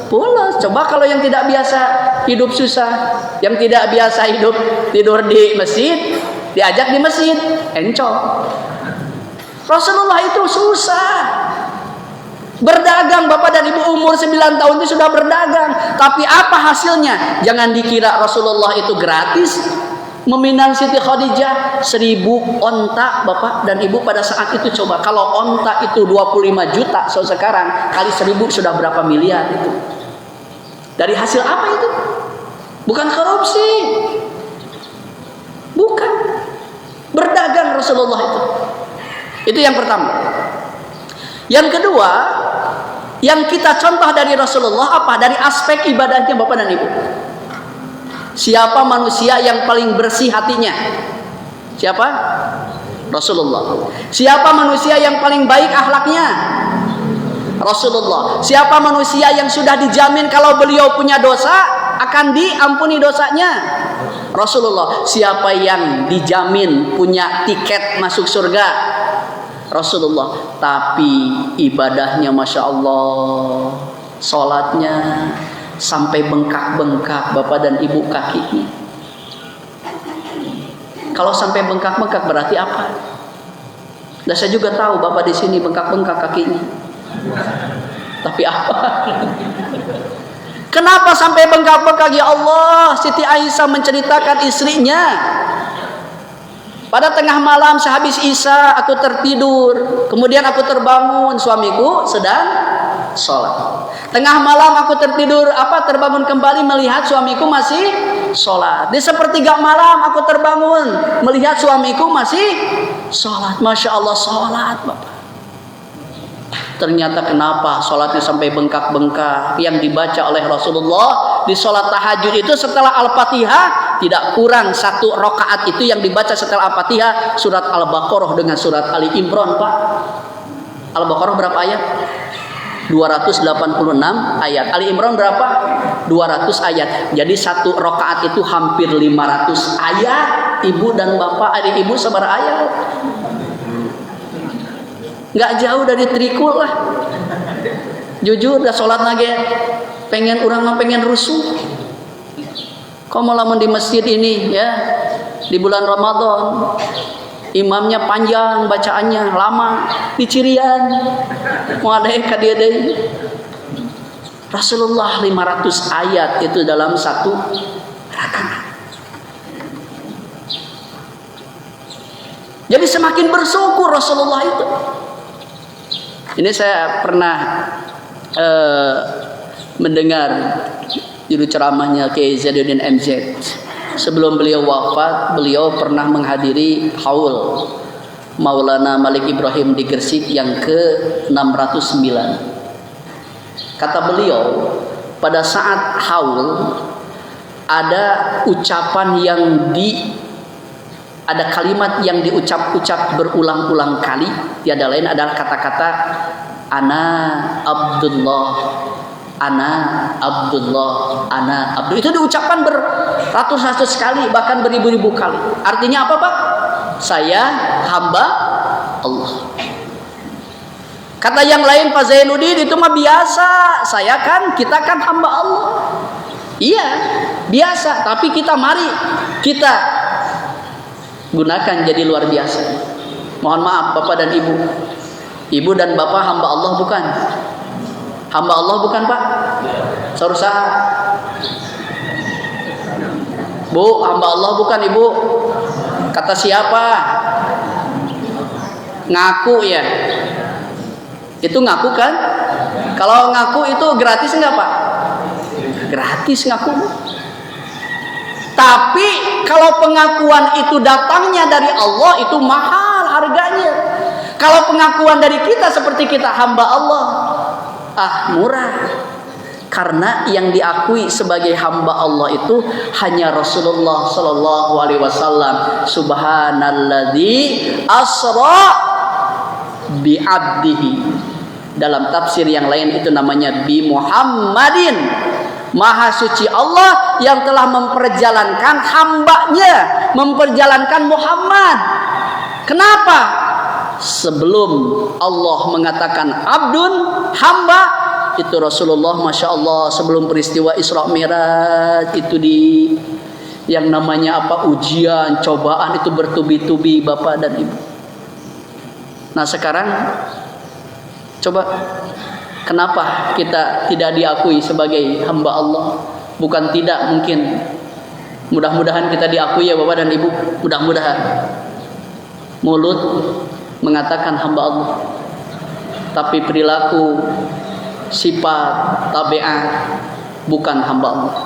Pulas. Coba kalau yang tidak biasa hidup susah, yang tidak biasa hidup tidur di masjid, diajak di masjid, encok. Rasulullah itu susah. Berdagang, Bapak dan Ibu umur 9 tahun itu sudah berdagang. Tapi apa hasilnya? Jangan dikira Rasulullah itu gratis. Meminang Siti Khadijah 1000 onta, Bapak dan Ibu pada saat itu. Coba kalau onta itu 25 juta, sekarang kali 1000 sudah berapa miliar itu. Dari hasil apa itu? Bukan korupsi. Bukan. Berdagang Rasulullah itu. Itu yang pertama. Yang kedua, yang kita contoh dari Rasulullah apa? Dari aspek ibadahnya Bapak dan Ibu. Siapa manusia yang paling bersih hatinya? Siapa? Rasulullah. Siapa manusia yang paling baik akhlaknya? Rasulullah. Siapa manusia yang sudah dijamin kalau beliau punya dosa akan diampuni dosanya? Rasulullah. Siapa yang dijamin punya tiket masuk surga? Rasulullah. Tapi ibadahnya Masya Allah, sholatnya sampai bengkak-bengkak Bapak dan Ibu kakinya. Kalau sampai bengkak-bengkak berarti apa? Dan saya juga tahu Bapak di sini bengkak-bengkak kakinya. Tapi apa? Kenapa sampai bengkak-bengkak? Ya Allah, Siti Aisyah menceritakan istrinya. Pada tengah malam sehabis Isya aku tertidur, kemudian aku terbangun, suamiku sedang sholat. Tengah malam aku tertidur, terbangun kembali melihat suamiku masih sholat. Di sepertiga malam aku terbangun melihat suamiku masih sholat. Masya Allah, sholat Bapak. Ternyata kenapa sholatnya sampai bengkak-bengkak? Yang dibaca oleh Rasulullah di sholat tahajud itu setelah Al-Fatihah tidak kurang 1 rakaat itu yang dibaca setelah Al-Fatihah surat Al-Baqarah dengan surat Ali Imran Pak. Al-Baqarah berapa ayat? 286 ayat. Ali Imran berapa? 200 ayat. Jadi 1 rakaat itu hampir 500 ayat. Ibu dan bapak, adik ibu sabar ayat. Nggak jauh dari trikul lah. Jujur dah sholat lagi pengen pengen rusuh. Kau mau lamun di masjid ini ya di bulan Ramadan Imamnya panjang, bacaannya lama, dicirian. Mau ada ka dia deui. Rasulullah 500 ayat itu dalam satu rakaat. Jadi semakin bersyukur Rasulullah itu. Ini saya pernah mendengar juru ceramahnya Kiai Zainuddin MZ. Sebelum beliau wafat, beliau pernah menghadiri haul Maulana Malik Ibrahim di Gresik yang ke-609. Kata beliau, pada saat haul ada ucapan ada kalimat yang diucap-ucap berulang-ulang kali, tiada lain adalah kata-kata ana Abdullah, ana Abdullah, ana Abdullah. Itu diucapkan beratus-ratus kali, bahkan beribu-ribu kali. Artinya apa, Pak? Saya hamba Allah. Kata yang lain Pak Zainuddin, itu mah biasa. Kita kan hamba Allah. Iya, biasa. Tapi mari kita gunakan jadi luar biasa. Mohon maaf Bapak dan Ibu. Ibu dan Bapak hamba Allah bukan? Hamba Allah bukan, Pak? Sarusaha. Bu, hamba Allah bukan, Ibu? Kata siapa? Ngaku ya. Itu ngaku kan? Kalau ngaku itu gratis enggak, Pak? Gratis ngaku. Tapi kalau pengakuan itu datangnya dari Allah, itu mahal harganya. Kalau pengakuan dari kita seperti kita hamba Allah, murah. Karena yang diakui sebagai hamba Allah itu hanya Rasulullah sallallahu alaihi wasallam. Subhanalladzi asra bi 'abdihi. Dalam tafsir yang lain itu namanya bi Muhammadin. Maha suci Allah yang telah memperjalankan hambanya, memperjalankan Muhammad. Kenapa? Sebelum Allah mengatakan abdun, hamba, itu Rasulullah Masya Allah sebelum peristiwa Isra Mi'raj itu yang namanya ujian, cobaan itu bertubi-tubi Bapak dan Ibu. Nah sekarang coba, kenapa kita tidak diakui sebagai hamba Allah? Bukan tidak, mungkin. Mudah-mudahan kita diakui ya Bapak dan Ibu. Mudah-mudahan. Mulut mengatakan hamba Allah, tapi perilaku, sifat, tabiat bukan hamba Allah.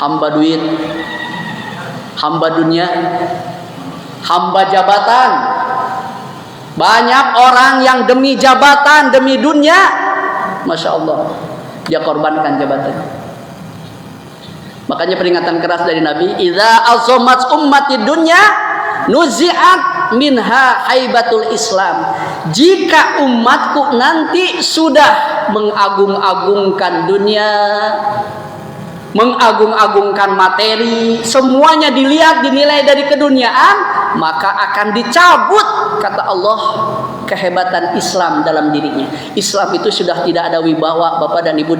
Hamba duit, hamba dunia, hamba jabatan. Banyak orang yang demi jabatan, demi dunia, Masya Allah, dia korbankan jabatan. Makanya peringatan keras dari Nabi, idza azomat ummati dunya nuzi'at minha haibatul Islam. Jika umatku nanti sudah mengagung-agungkan dunia, mengagung-agungkan materi, semuanya dilihat, dinilai dari keduniaan, maka akan dicabut, kata Allah, kehebatan Islam dalam dirinya. Islam itu sudah tidak ada wibawa Bapak dan Ibu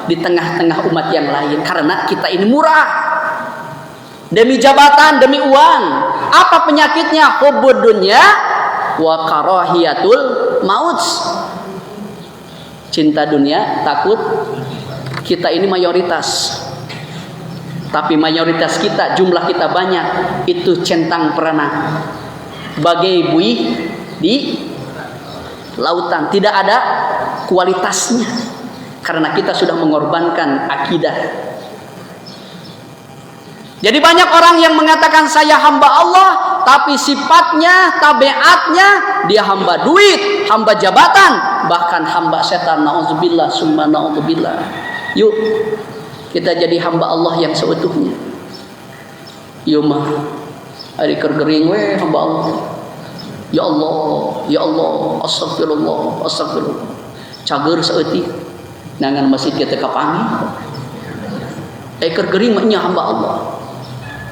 di tengah-tengah umat yang lain, karena kita ini murah. Demi jabatan, demi uang. Apa penyakitnya? Hubbud dunya wa karahiyatul maut. Cinta dunia, takut. Kita ini mayoritas. Tapi mayoritas kita, jumlah kita banyak, itu centang perana. Bagai buih di lautan, tidak ada kualitasnya. Karena kita sudah mengorbankan akidah. Jadi banyak orang yang mengatakan saya hamba Allah, tapi sifatnya, tabiatnya dia hamba duit, hamba jabatan, bahkan hamba setan. Nauzubillah summa nauzubillah. Yuk kita jadi hamba Allah yang seutuhnya. Yuk mah ari kergering we hamba Allah. Ya Allah, ya Allah, astagfirullah, astagfirullah. Cager saeutik nangan masjid kita kapangi. Kergering nya hamba Allah.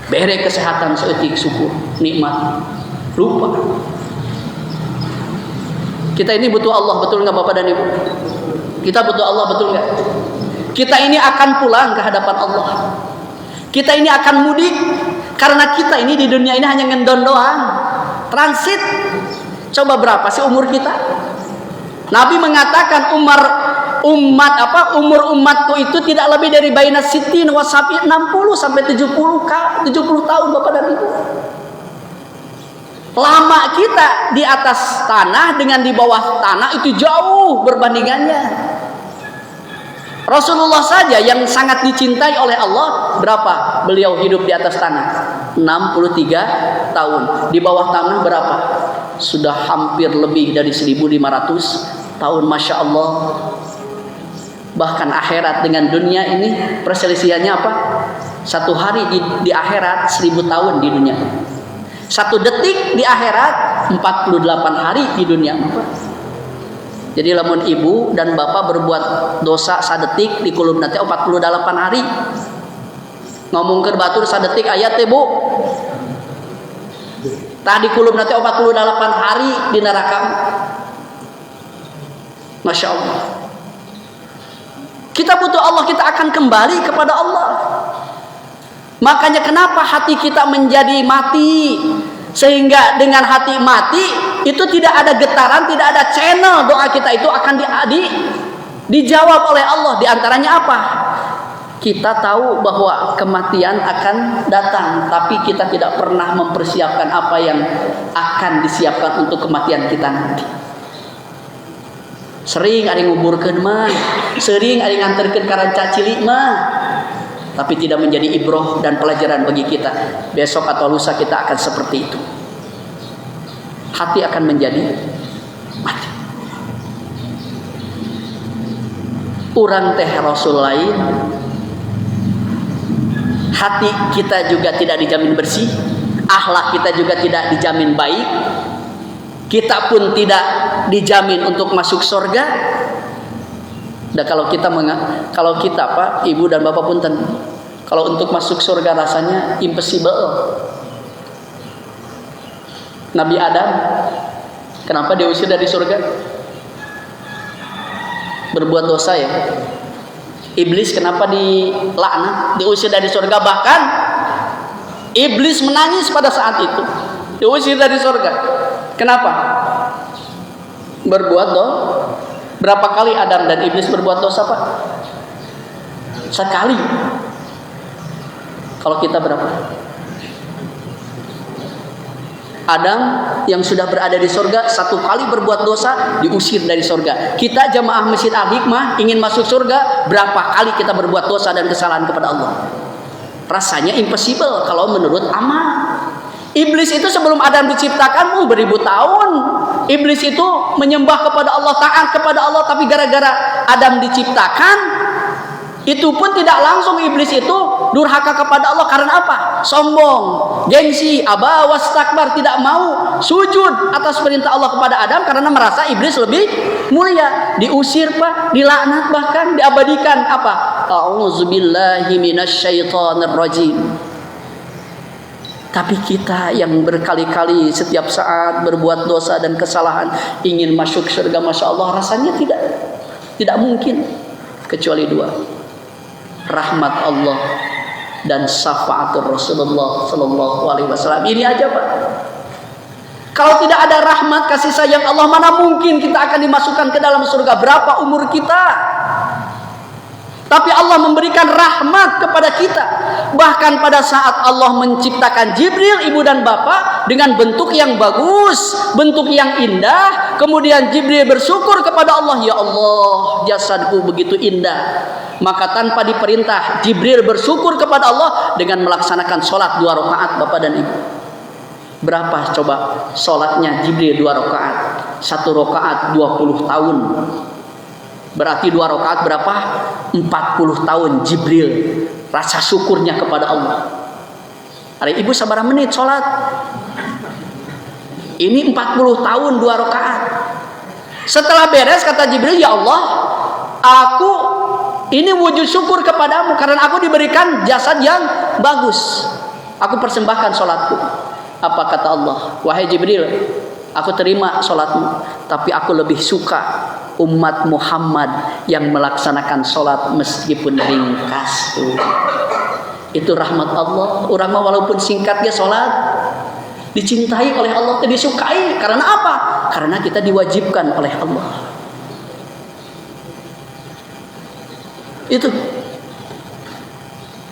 Bere kesehatan seetik syukur nikmat lupa. Kita ini butuh Allah, betul nggak Bapak dan Ibu? Kita butuh Allah, betul nggak? Kita ini akan pulang ke hadapan Allah. Kita ini akan mudik. Karena kita ini di dunia ini hanya ngendon doang, transit. Coba berapa sih umur kita? Nabi mengatakan umur umatku itu tidak lebih dari baina sittin wa sabi 60 sampai 70 tahun Bapak dan Ibu. Lama kita di atas tanah dengan di bawah tanah itu jauh berbandingannya. Rasulullah saja yang sangat dicintai oleh Allah, berapa beliau hidup di atas tanah? 63 tahun. Di bawah tanah berapa? Sudah hampir lebih dari 1500 tahun. Masya Allah. Bahkan akhirat dengan dunia ini perselisihannya apa? Satu hari di akhirat 1000 tahun di dunia. Satu detik di akhirat 48 hari di dunia. Jadi lamun ibu dan bapak berbuat dosa sadetik di kulub nanti 48 hari. Ngomong ke batur sadetik ayat teh Bu. Tadi kulub nanti 48 hari di neraka. Masya Allah. Kita butuh Allah, kita akan kembali kepada Allah. Makanya kenapa hati kita menjadi mati? Sehingga dengan hati mati itu tidak ada getaran, tidak ada channel doa kita itu akan dijawab oleh Allah. Di antaranya apa? Kita tahu bahwa kematian akan datang, tapi kita tidak pernah mempersiapkan apa yang akan disiapkan untuk kematian kita nanti. Sering ada nguburkeun mah, sering ada nganterkeun ka ranca cilik mah, tapi tidak menjadi ibroh dan pelajaran bagi kita. Besok atau lusa kita akan seperti itu. Hati akan menjadi mati. Urang teh Rasul lain. Hati kita juga tidak dijamin bersih. Akhlak kita juga tidak dijamin baik. Kita pun tidak dijamin untuk masuk surga. Dan kalau kita Pak, Ibu dan Bapak punten, kalau untuk masuk surga rasanya impossible. Nabi Adam, kenapa dia usir dari surga? Berbuat dosa ya. Iblis kenapa dilaknat, diusir dari surga? Bahkan iblis menangis pada saat itu, diusir dari surga. Kenapa? Berbuat dosa. Berapa kali Adam dan iblis berbuat dosa, Pak? Sekali. Kalau kita berapa? Adam yang sudah berada di surga 1 kali berbuat dosa diusir dari surga. Kita jamaah Masjid Al-Hikmah ingin masuk surga, berapa kali kita berbuat dosa dan kesalahan kepada Allah? Rasanya impossible kalau menurut amal. Iblis itu sebelum Adam diciptakan beribu tahun. Iblis itu menyembah kepada Allah, taat kepada Allah, tapi gara-gara Adam diciptakan, itu pun tidak langsung iblis itu durhaka kepada Allah. Karena apa? Sombong, gengsi, aba wastakbar, tidak mau sujud atas perintah Allah kepada Adam karena merasa iblis lebih mulia. Diusir Pak, dilaknat, bahkan diabadikan apa? A'udzubillahi minasyaitonir rajim. Tapi kita yang berkali-kali setiap saat berbuat dosa dan kesalahan ingin masuk surga, Masya Allah, rasanya tidak mungkin kecuali 2, rahmat Allah dan syafaatul Rasulullah Sallallahu Alaihi Wasallam. Ini aja Pak. Kalau tidak ada rahmat kasih sayang Allah, mana mungkin kita akan dimasukkan ke dalam surga? Berapa umur kita? Tapi Allah memberikan rahmat kepada kita. Bahkan pada saat Allah menciptakan Jibril, ibu dan bapak, dengan bentuk yang bagus, bentuk yang indah. Kemudian Jibril bersyukur kepada Allah, ya Allah, jasadku begitu indah. Maka tanpa diperintah, Jibril bersyukur kepada Allah dengan melaksanakan sholat 2 rakaat, bapak dan ibu. Berapa coba sholatnya Jibril 2 rakaat? 1 rakaat 20 tahun. Berarti 2 rakaat berapa? 40 tahun Jibril rasa syukurnya kepada Allah. Ada ibu sabar menit sholat. Ini 40 tahun 2 rakaat. Setelah beres kata Jibril, ya Allah, aku ini wujud syukur kepadamu karena aku diberikan jasad yang bagus. Aku persembahkan sholatku. Apa kata Allah? Wahai Jibril, aku terima sholatmu, tapi aku lebih suka umat Muhammad yang melaksanakan sholat meskipun ringkas. Itu rahmat Allah. Urang mah walaupun singkat ge salat dicintai oleh Allah, disukai. Karena apa? Karena kita diwajibkan oleh Allah. Itu.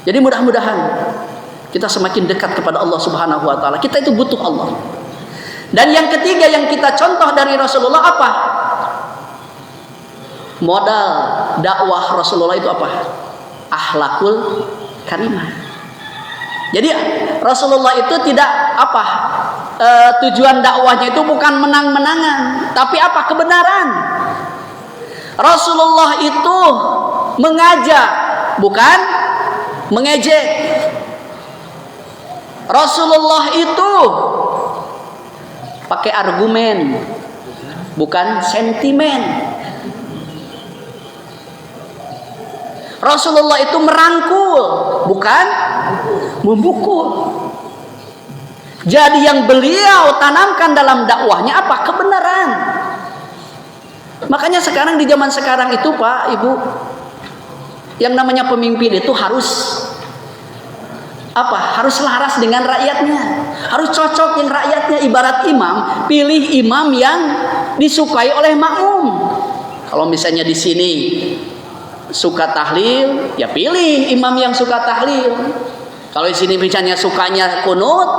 Jadi mudah-mudahan kita semakin dekat kepada Allah Subhanahu wa taala. Kita itu butuh Allah. Dan yang ketiga yang kita contoh dari Rasulullah apa? Modal dakwah Rasulullah itu apa? Akhlakul karimah. Jadi Rasulullah itu tidak apa? Tujuan dakwahnya itu bukan menang-menangan, tapi apa? Kebenaran. Rasulullah itu mengajak, bukan mengejek. Rasulullah itu pakai argumen, bukan sentimen. Rasulullah itu merangkul, bukan memukul. Jadi yang beliau tanamkan dalam dakwahnya apa? Kebenaran. Makanya sekarang di zaman sekarang itu Pak, Ibu, yang namanya pemimpin itu harus apa? Harus laras dengan rakyatnya. Harus cocok dengan rakyatnya. Ibarat imam, pilih imam yang disukai oleh makmum. Kalau misalnya di sini suka tahlil, ya pilih imam yang suka tahlil. Kalau di sini misalnya sukanya kunut,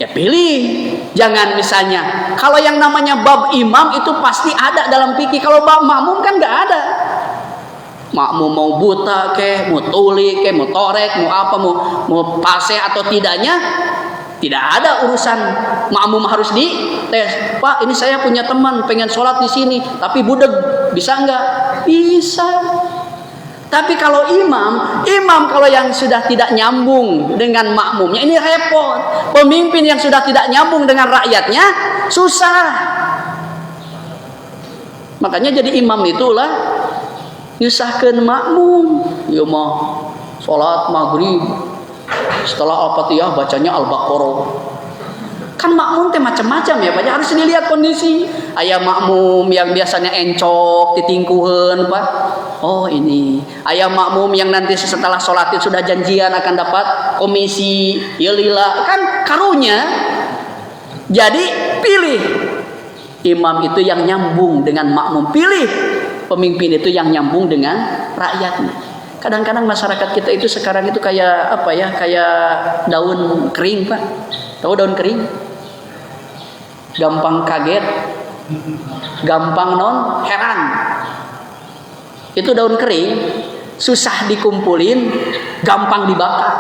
ya pilih. Jangan misalnya kalau yang namanya bab imam itu pasti ada dalam fikih. Kalau bab makmum kan nggak ada. Makmum mau buta ke, mau tuli ke, mau torek, mau apa, mau paseh atau tidaknya, tidak ada urusan makmum harus dites. Pak, ini saya punya teman pengen sholat di sini, tapi budeg, bisa nggak? Bisa. Tapi kalau imam kalau yang sudah tidak nyambung dengan makmumnya, ini repot. Pemimpin yang sudah tidak nyambung dengan rakyatnya, susah. Makanya jadi imam itulah nyusahkeun makmum. Ya mah salat maghrib setelah Al-Fatihah bacanya Al-Baqarah. Kan makmum teh macam-macam ya Pak. Harus dilihat kondisi. Aya makmum yang biasanya encok ditingkuheun Pak. Oh ini. Aya makmum yang nanti setelah sholat itu sudah janjian akan dapat komisi. Ya lila. Kan karunya. Jadi pilih imam itu yang nyambung dengan makmum. Pilih pemimpin itu yang nyambung dengan rakyatnya. Kadang-kadang masyarakat kita itu sekarang itu kayak apa ya? Kayak daun kering Pak. Tahu daun kering? Gampang kaget, gampang heran. Itu daun kering, susah dikumpulin, gampang dibakar.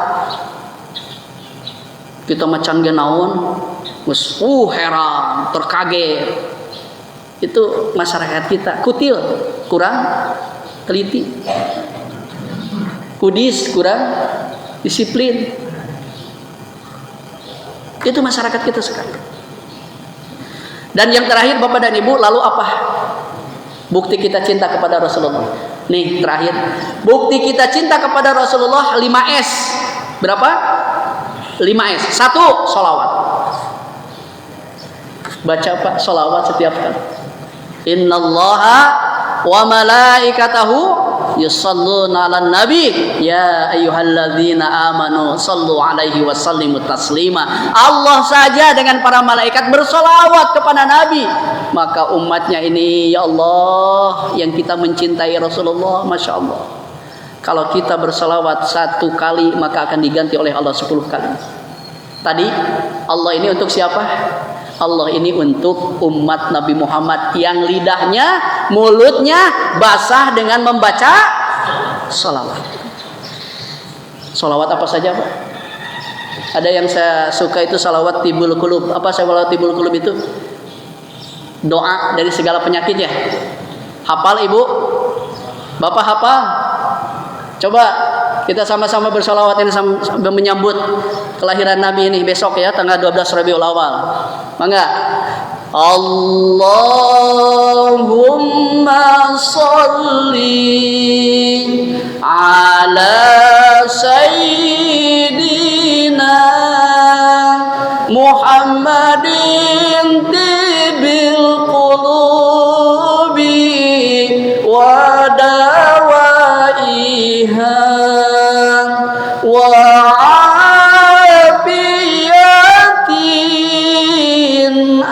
Kita macan genaun, heran, terkaget. Itu masyarakat kita kutil, kurang teliti, kudis, kurang disiplin. Itu masyarakat kita sekarang. Dan yang terakhir Bapak dan Ibu, lalu apa? Bukti kita cinta kepada Rasulullah. Nih terakhir, bukti kita cinta kepada Rasulullah 5S. Berapa? 5S. 1, sholawat. Baca Pak sholawat setiap kali. Innallaha wa malaikatahu yusalluna 'alan nabi ya ayyuhalladzina amanu sallu 'alaihi wa sallimu taslima. Allah saja dengan para malaikat bersolawat kepada Nabi. Maka umatnya ini ya Allah yang kita mencintai Rasulullah, Masya Allah. Kalau kita bersolawat 1 kali maka akan diganti oleh Allah 10 kali. Tadi Allah ini untuk siapa? Allah ini untuk umat Nabi Muhammad yang lidahnya, mulutnya basah dengan membaca salawat. Salawat apa saja Pak? Ada yang saya suka itu salawat tibul qulub. Apa salawat tibul qulub itu? Doa dari segala penyakit ya. Hafal Ibu? Bapak hafal? Coba kita sama-sama bersolawat ini sambil menyambut kelahiran Nabi ini besok ya, tanggal 12 Rabiul Awal. Mangga. Allahumma sholli ala sayyidina Muhammadin tibil qulubi wa dawaiha afiyatin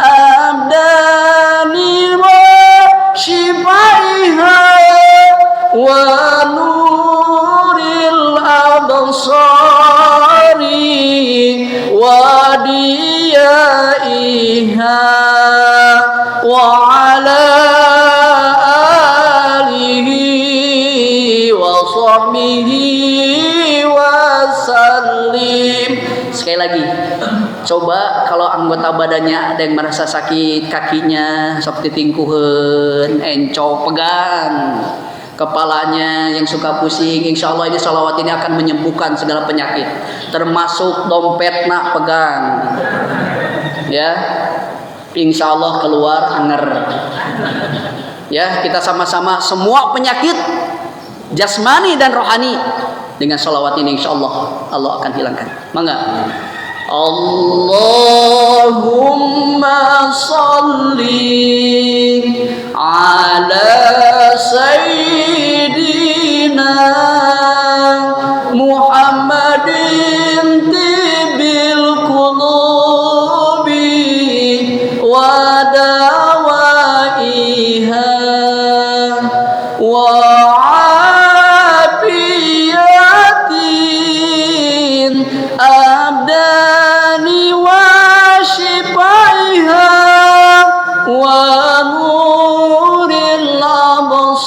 abdani wa shifaiha wa nuril absari wa diyaiha wa ala alihi wa sahbihi wa sallim. Sekali lagi, coba kalau anggota badannya ada yang merasa sakit, kakinya seperti tingkuhan, encok, pegang kepalanya yang suka pusing, insya Allah ini salawat ini akan menyembuhkan segala penyakit, termasuk dompet nak pegang, ya, insya Allah keluar anger. Ya, kita sama-sama semua penyakit jasmani dan rohani dengan salawat ini insya Allah Allah akan hilangkan. Mangga. Allahumma salli ala sayyidina Muhammadin tibil qulubi wa dawaiha wa afiyatin abdani wa shifaiha wa nuril absari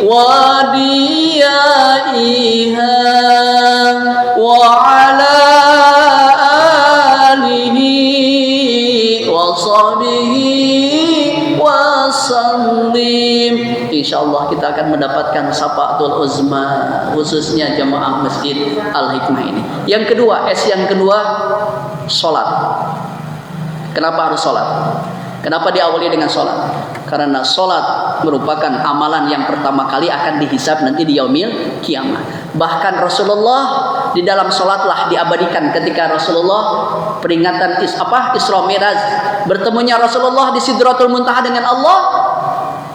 wa diyaiha wa ala alihi wa sahbihi wa sallim. Insyaallah kita akan mendapatkan syafaatul uzma khususnya jamaah Masjid Al-Hikmah ini. Yang kedua, yang kedua, salat. Kenapa harus salat? Kenapa diawali dengan salat? Karena salat merupakan amalan yang pertama kali akan dihisab nanti di yaumil kiamat. Bahkan Rasulullah di dalam salatlah diabadikan ketika Rasulullah peringatan Isra Mi'raj, bertemunya Rasulullah di Sidratul Muntaha dengan Allah,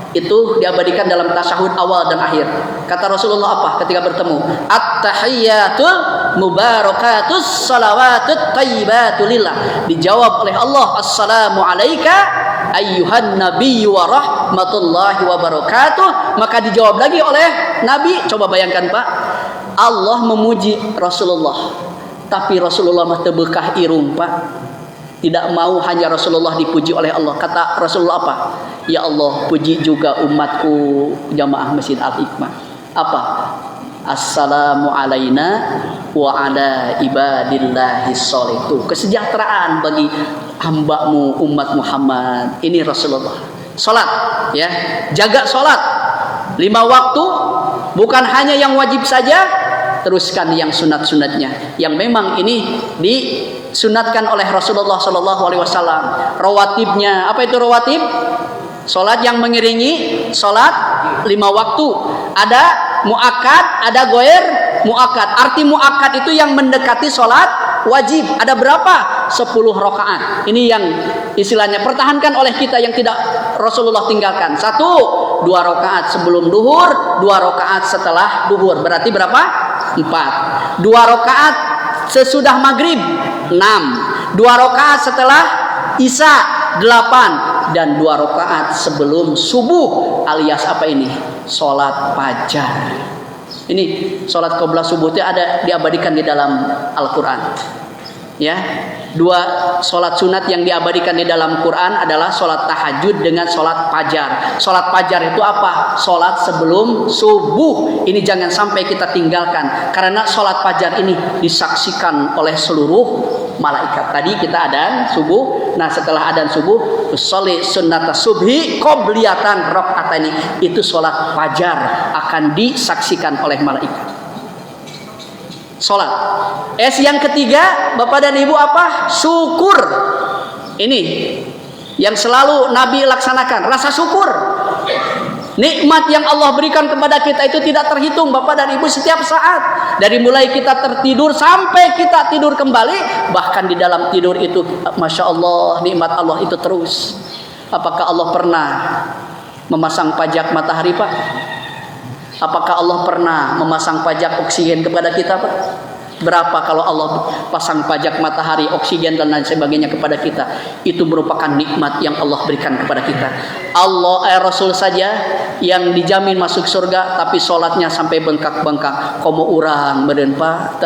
itu diabadikan dalam tasyahud awal dan akhir. Kata Rasulullah apa ketika bertemu? At-tahiyyatul mubarakatus salawatut thayyibatu lillah. Dijawab oleh Allah, assalamu alayka ayyuhan nabiyyu wa rahmatullahi wa barakatuh. Maka dijawab lagi oleh Nabi. Coba bayangkan Pak, Allah memuji Rasulullah, tapi Rasulullah mah teu bekah irung Pak. Tidak mau hanya Rasulullah dipuji oleh Allah. Kata Rasulullah apa? Ya Allah, puji juga umatku jamaah Masjid Al-Hikmah. Apa? Assalamu alayna wa ala ibadillahi sholih. Itu kesejahteraan bagi hambamu umat Muhammad. Ini Rasulullah. Salat, ya. Jaga salat 5 waktu, bukan hanya yang wajib saja, teruskan yang sunat-sunatnya. Yang memang ini disunatkan oleh Rasulullah Sallallahu Alaihi Wasallam. Rawatibnya, apa itu rawatib? Salat yang mengiringi salat 5 waktu. Ada muakkad, ada goer muakkad. Arti muakkad itu yang mendekati salat wajib. Ada berapa? 10 rakaat. Ini yang istilahnya pertahankan oleh kita yang tidak Rasulullah tinggalkan. 1, 2 rakaat sebelum duhur, 2 rakaat setelah duhur. Berarti berapa? 4. 2 rakaat sesudah maghrib, 6. 2 rakaat setelah isya, 8. Dan 2 rakaat sebelum subuh, alias apa ini? Salat fajar. Ini salat qabla subuh itu ada diabadikan di dalam Al-Qur'an. Ya. 2 salat sunat yang diabadikan di dalam Quran adalah salat tahajud dengan salat fajar. Salat fajar itu apa? Salat sebelum subuh. Ini jangan sampai kita tinggalkan, karena salat fajar ini disaksikan oleh seluruh malaikat. Tadi kita adzan subuh. Nah, setelah adzan subuh, sholli sunnata subhi qobliyatan rakaataini. Itu salat fajar akan disaksikan oleh malaikat. Salat. Yang ketiga, Bapak dan Ibu, apa? Syukur. Ini yang selalu Nabi laksanakan, rasa syukur. Nikmat yang Allah berikan kepada kita itu tidak terhitung Bapak dan Ibu setiap saat. Dari mulai kita tertidur sampai kita tidur kembali, bahkan di dalam tidur itu, Masya Allah, nikmat Allah itu terus. Apakah Allah pernah memasang pajak matahari Pak? Apakah Allah pernah memasang pajak oksigen kepada kita, Pak? Berapa kalau Allah pasang pajak matahari, oksigen dan lain sebagainya kepada kita? Itu merupakan nikmat yang Allah berikan kepada kita. Rasul saja yang dijamin masuk surga, tapi sholatnya sampai bengkak-bengkak. Komo urang beren Pak,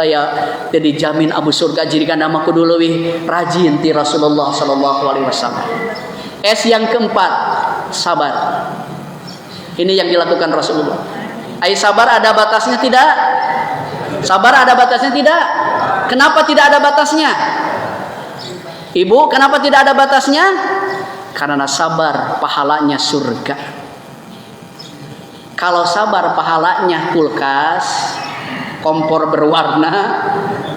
jadi jamin abu surga jadikan nama kuduluwi rajin ti Rasulullah sallallahu alaihi wasallam. Yang keempat, sabar. Ini yang dilakukan Rasulullah. Sabar ada batasnya tidak? Sabar ada batasnya tidak? Kenapa tidak ada batasnya? Ibu, kenapa tidak ada batasnya? Karena sabar pahalanya surga. Kalau sabar pahalanya kulkas, kompor berwarna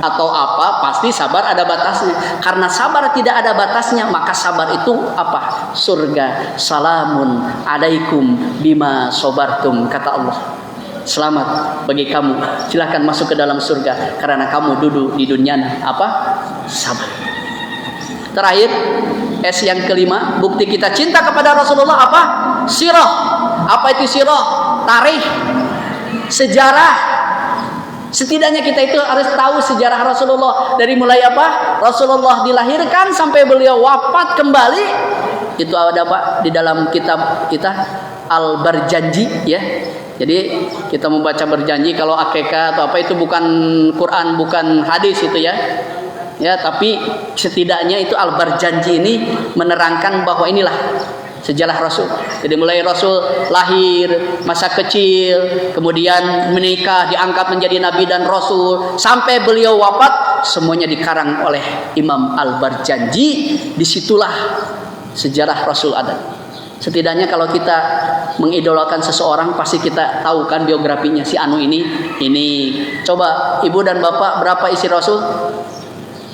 atau apa, pasti sabar ada batasnya. Karena sabar tidak ada batasnya, maka sabar itu apa? Surga. Salamun alaikum bima sobartum, kata Allah. Selamat bagi kamu, silahkan masuk ke dalam surga karena kamu duduk di dunia apa? Sabar. Terakhir, yang kelima, bukti kita cinta kepada Rasulullah apa? Sirah. Apa itu sirah? Tarikh, sejarah. Setidaknya kita itu harus tahu sejarah Rasulullah dari mulai apa? Rasulullah dilahirkan sampai beliau wafat kembali. Itu ada Pak di dalam kitab kita Al-Barjanji, ya. Jadi kita membaca berjanji kalau akikah atau apa itu bukan Quran, bukan hadis itu ya. Ya, tapi setidaknya itu Al-Barjanji ini menerangkan bahwa inilah sejarah Rasul. Jadi mulai Rasul lahir, masa kecil, kemudian menikah, diangkat menjadi nabi dan rasul, sampai beliau wafat, semuanya dikarang oleh Imam Al-Barjanji. Disitulah sejarah Rasul ada. Setidaknya kalau kita mengidolakan seseorang, pasti kita tahu kan biografinya si anu ini. Coba ibu dan bapak, berapa isi Rasul?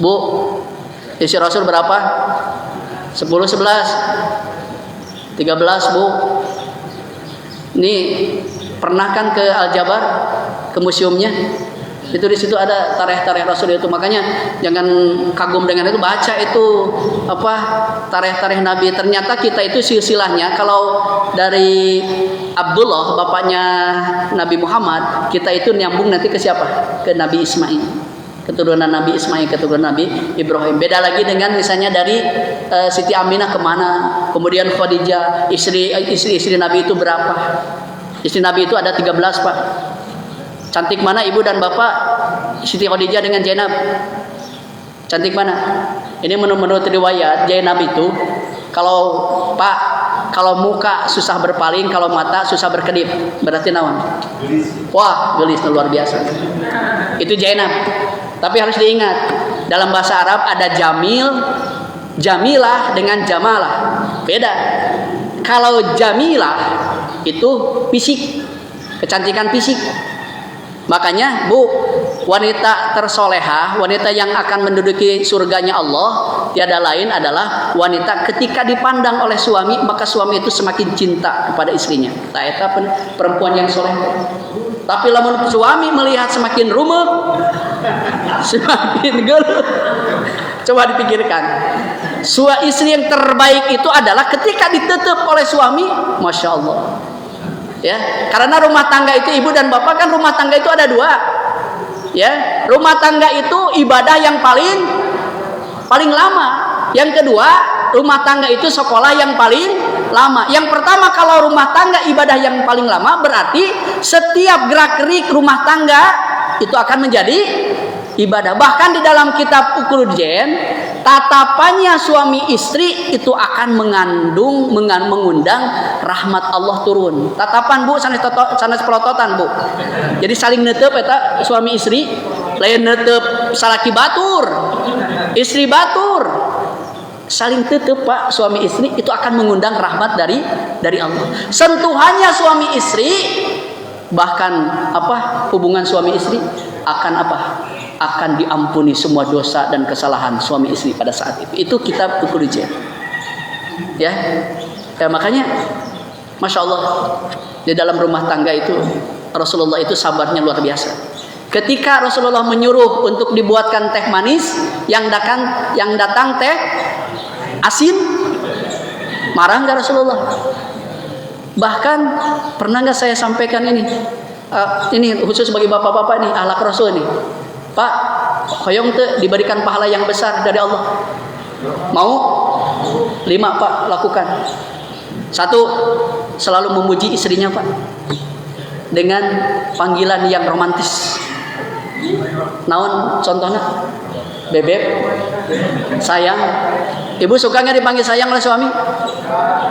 Bu, isi Rasul berapa? 10, 11, 13 Bu. Ini pernah kan ke Al-Jabar, ke museumnya? Itu di situ ada tarikh-tarikh Rasul itu. Makanya jangan kagum dengan itu, baca itu apa tarikh-tarikh Nabi. Ternyata kita itu silsilahnya, kalau dari Abdullah bapaknya Nabi Muhammad, kita itu nyambung nanti ke siapa? Ke Nabi Ismail. Keturunan Nabi Ismail, keturunan Nabi Ibrahim. Beda lagi dengan misalnya dari Siti Aminah kemana, kemudian Khadijah, istri Nabi itu berapa? Istri Nabi itu ada 13 Pak. Cantik mana ibu dan bapak? Siti Khadijah dengan Zainab. Cantik mana? Ini menurut riwayat Zainab itu kalau muka susah berpaling, kalau mata susah berkedip, berarti naon? Wah, gelis luar biasa. Itu Zainab. Tapi harus diingat, dalam bahasa Arab ada jamil, jamilah dengan jamalah. Beda. Kalau jamilah itu fisik, kecantikan fisik. Makanya Bu, wanita tersolehah, wanita yang akan menduduki surganya Allah, tiada lain adalah wanita ketika dipandang oleh suami, maka suami itu semakin cinta kepada istrinya. Eta perempuan yang soleh. Tapi lamun suami melihat semakin rumek, semakin gelut, coba dipikirkan. Istri yang terbaik itu adalah ketika ditutup oleh suami, Masya Allah. Ya, karena rumah tangga itu, ibu dan bapak kan, rumah tangga itu ada dua. Ya, rumah tangga itu ibadah yang paling lama. Yang kedua, rumah tangga itu sekolah yang paling lama. Yang pertama, kalau rumah tangga ibadah yang paling lama, berarti setiap gerak-gerik rumah tangga itu akan menjadi ibadah. Bahkan di dalam kitab Uqulul Jen, tatapannya suami istri itu akan mengundang rahmat Allah turun. Tatapan Bu, sanes pelototan Bu. Jadi saling neuteup eta suami istri, lain neuteup salaki batur, istri batur. Saling tutup Pak, suami istri itu akan mengundang rahmat dari Allah. Sentuhannya suami istri, bahkan hubungan suami istri akan akan diampuni semua dosa dan kesalahan suami istri pada saat itu. Itu kitab Uqulul Jen. Ya, makanya Masya Allah, di dalam rumah tangga itu Rasulullah itu sabarnya luar biasa. Ketika Rasulullah menyuruh untuk dibuatkan teh manis, yang datang teh asin, marah nggak Rasulullah? Bahkan pernah nggak saya sampaikan ini? ini khusus bagi bapak-bapak nih, ahlak Rasul nih. Pak, hoyong tuh diberikan pahala yang besar dari Allah. Mau? 5 Pak, lakukan. 1, selalu memuji istrinya Pak, dengan panggilan yang romantis. Naon contohnya? Bebek, sayang. Ibu suka nggak dipanggil sayang oleh suami?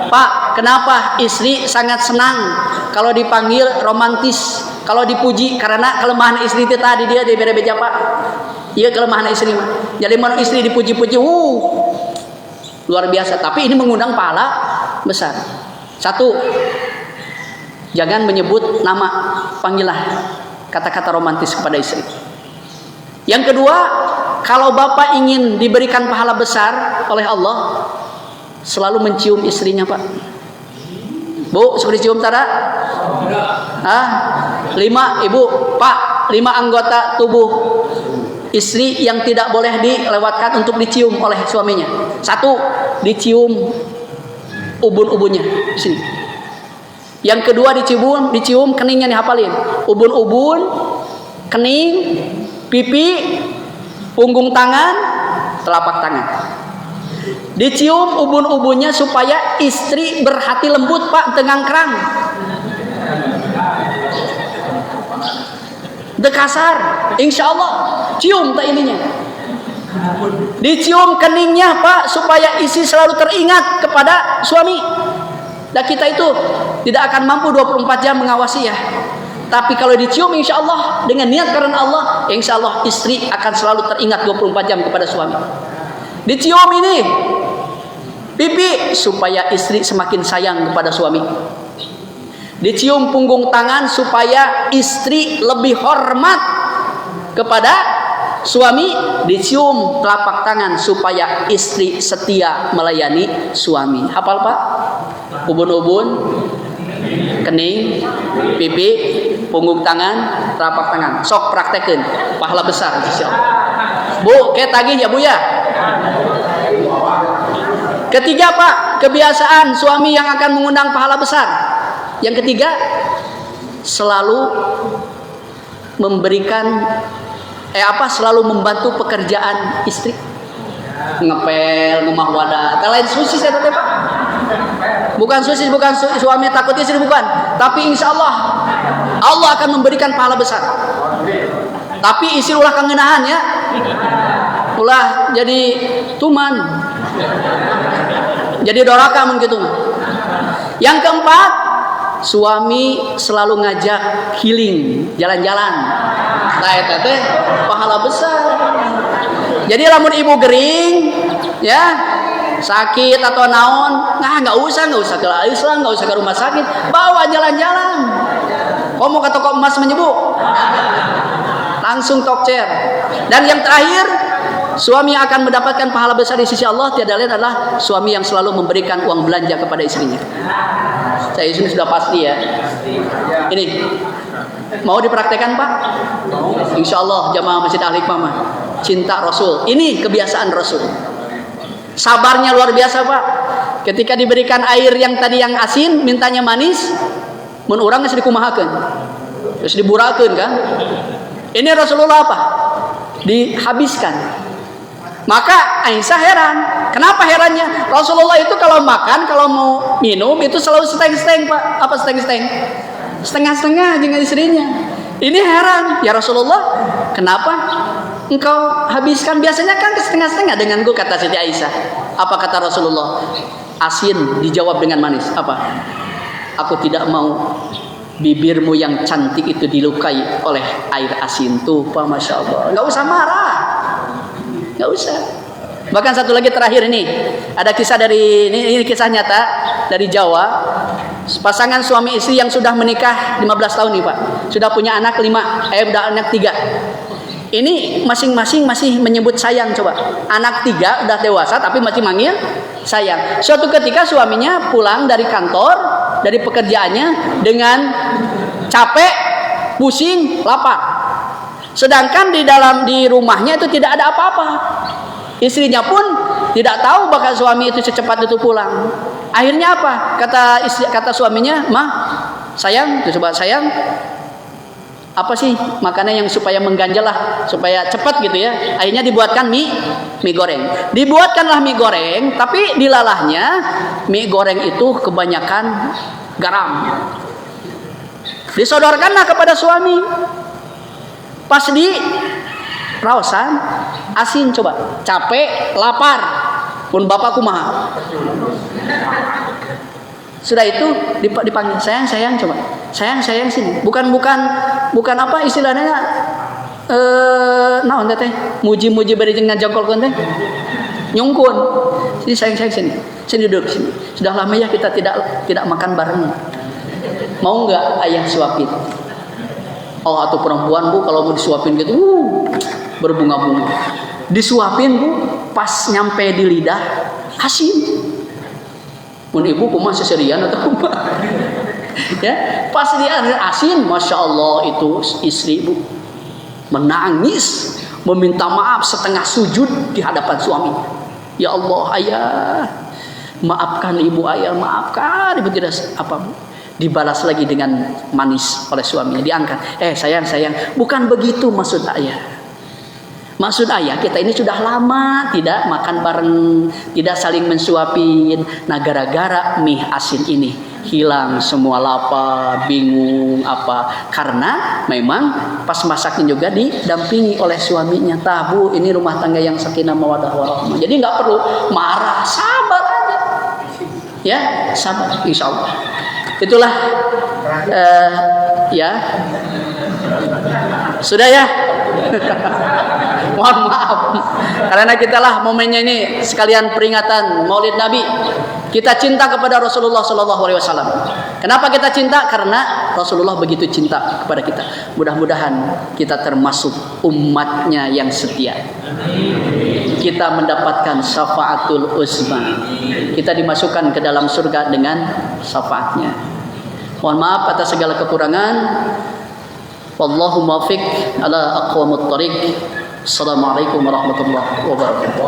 Pak, kenapa istri sangat senang kalau dipanggil romantis, kalau dipuji? Karena kelemahan istri itu tadi dia beja Pak. Iya, kelemahan istri mah. Jadi mau istri dipuji-puji, luar biasa. Tapi ini mengundang pahala besar. 1, jangan menyebut nama, panggillah kata-kata romantis kepada istri. Yang kedua, kalau bapak ingin diberikan pahala besar oleh Allah, selalu mencium istrinya Pak. Bu, suka dicium tada? 5 ibu, Pak, 5 anggota tubuh istri yang tidak boleh dilewatkan untuk dicium oleh suaminya. 1, dicium ubun-ubunnya di sini. Yang kedua, dicium keningnya, dihafalin. Ubun-ubun, kening, pipi, punggung tangan, telapak tangan. Dicium ubun-ubunnya supaya istri berhati lembut Pak, tengang kerang. Dekasar, insya Allah cium tak ininya. Dicium keningnya Pak, supaya istri selalu teringat kepada suami. Dan kita itu tidak akan mampu 24 jam mengawasi ya. Tapi kalau dicium insya Allah dengan niat karena Allah, insya Allah istri akan selalu teringat 24 jam kepada suami. Dicium ini pipi supaya istri semakin sayang kepada suami. Dicium punggung tangan supaya istri lebih hormat kepada suami. Dicium telapak tangan supaya istri setia melayani suami. Hafal Pak? Ubun-ubun, kening, pipi, punggung tangan, telapak tangan. Sok praktekin, pahala besar insyaallah. Bu, kayak tagih ya Bu ya. Ketiga Pak, kebiasaan suami yang akan mengundang pahala besar. Yang ketiga, selalu memberikan selalu membantu pekerjaan istri. Ngepel, ngemah wadah. Lain susis ya Pak. Bukan susis, bukan suami takut istri, bukan. Tapi insya Allah Allah akan memberikan pahala besar. Tapi istri ulah kangenahan ya. Ulah jadi tuman. Jadi doraka begitu. Yang keempat, suami selalu ngajak healing, jalan-jalan. Nah, itu teh pahala besar. Jadi lamun ibu gering, ya, sakit atau naon, nggak usah ke Islam, nggak usah ke rumah sakit, bawa jalan-jalan. Kamu ke toko emas menyebut, langsung tokcer. Dan yang terakhir, suami akan mendapatkan pahala besar di sisi Allah. Tiada lain adalah suami yang selalu memberikan uang belanja kepada istrinya. Saya ini sudah pasti ya. Ini mau dipraktekkan Pak? Insya Allah jamaah Masjid Al Hikmah. Cinta Rasul. Ini kebiasaan Rasul. Sabarnya luar biasa Pak. Ketika diberikan air yang tadi yang asin, mintanya manis, mun urang geus dikumahakeun. Terus diburakeun kan? Ini Rasulullah apa? Dihabiskan. Maka Aisyah heran. Kenapa herannya? Rasulullah itu kalau makan, kalau mau minum itu selalu seteng-seteng Pak. Apa seteng-seteng? Setengah-setengah dengan istrinya. Ini heran. Ya Rasulullah, kenapa engkau habiskan? Biasanya kan setengah-setengah denganku, kata Siti Aisyah. Apa kata Rasulullah? Asin dijawab dengan manis. Apa? Aku tidak mau bibirmu yang cantik itu dilukai oleh air asin. Tuh Pak, Masya Allah. Nggak usah marah. Nggak usah. Bahkan satu lagi terakhir ini, ada kisah dari ini kisah nyata dari Jawa. Pasangan suami istri yang sudah menikah 15 tahun nih Pak, sudah punya anak 5, udah anak 3. Ini masing-masing masih menyebut sayang. Coba, anak 3 udah dewasa tapi masih manggil sayang. Suatu ketika suaminya pulang dari kantor, dari pekerjaannya dengan capek, pusing, lapar. Sedangkan di rumahnya itu tidak ada apa-apa. Istrinya pun tidak tahu bakal suami itu secepat itu pulang. Akhirnya apa? Kata suaminya, "Mah, sayang, coba sayang, apa sih makanan yang supaya mengganjal lah, supaya cepat gitu ya. Akhirnya dibuatkan mie goreng. Dibuatkanlah mie goreng, tapi dilalahnya mie goreng itu kebanyakan garam. Disodorkanlah kepada suami. Pas di raosan asin, coba capek, lapar, pun bapak kumaha. Sudah itu dipanggil, sayang coba, sayang sini. Bukan apa istilahnya, naon teh, muji bari jeung ngajongkolkeun teh, nyungkun. Jadi sayang sini duduk sini. Sudah lama ya kita tidak makan bareng. Mau nggak ayah suapin? Oh, atau perempuan bu kalau mau disuapin gitu, berbunga-bunga. Disuapin bu, pas nyampe di lidah asin. Mun ibu kumaha seserian atau kumaha? Ya, pas dia asin, masya Allah itu istri ibu menangis, meminta maaf setengah sujud di hadapan suami. Ya Allah, ayah, maafkan ibu, ayah, maafkan ibu, tidak apa bu. Dibalas lagi dengan manis oleh suaminya, diangkat. Sayang, bukan begitu maksud ayah. Maksud ayah, kita ini sudah lama tidak makan bareng, tidak saling mensuapin. Nah, gara-gara mie asin ini hilang semua lapar, bingung apa. Karena memang pas masaknya juga didampingi oleh suaminya. Bu, ini rumah tangga yang sakinah mawaddah warahmah. Jadi nggak perlu marah, sabar aja. Ya, sabar, insya Allah. Itulah ya. Sudah ya. Mohon maaf karena kita lah momennya ini sekalian peringatan Maulid Nabi. Kita cinta kepada Rasulullah Sallallahu Alaihi Wasallam. Kenapa kita cinta? Karena Rasulullah begitu cinta kepada kita. Mudah-mudahan kita termasuk umatnya yang setia. Kita mendapatkan syafaatul uzma. Kita dimasukkan ke dalam surga dengan syafaatnya. Mohon maaf atas segala kekurangan. Wallahu muwaffiq ala aqwamut thariq. Assalamualaikum warahmatullahi wabarakatuh.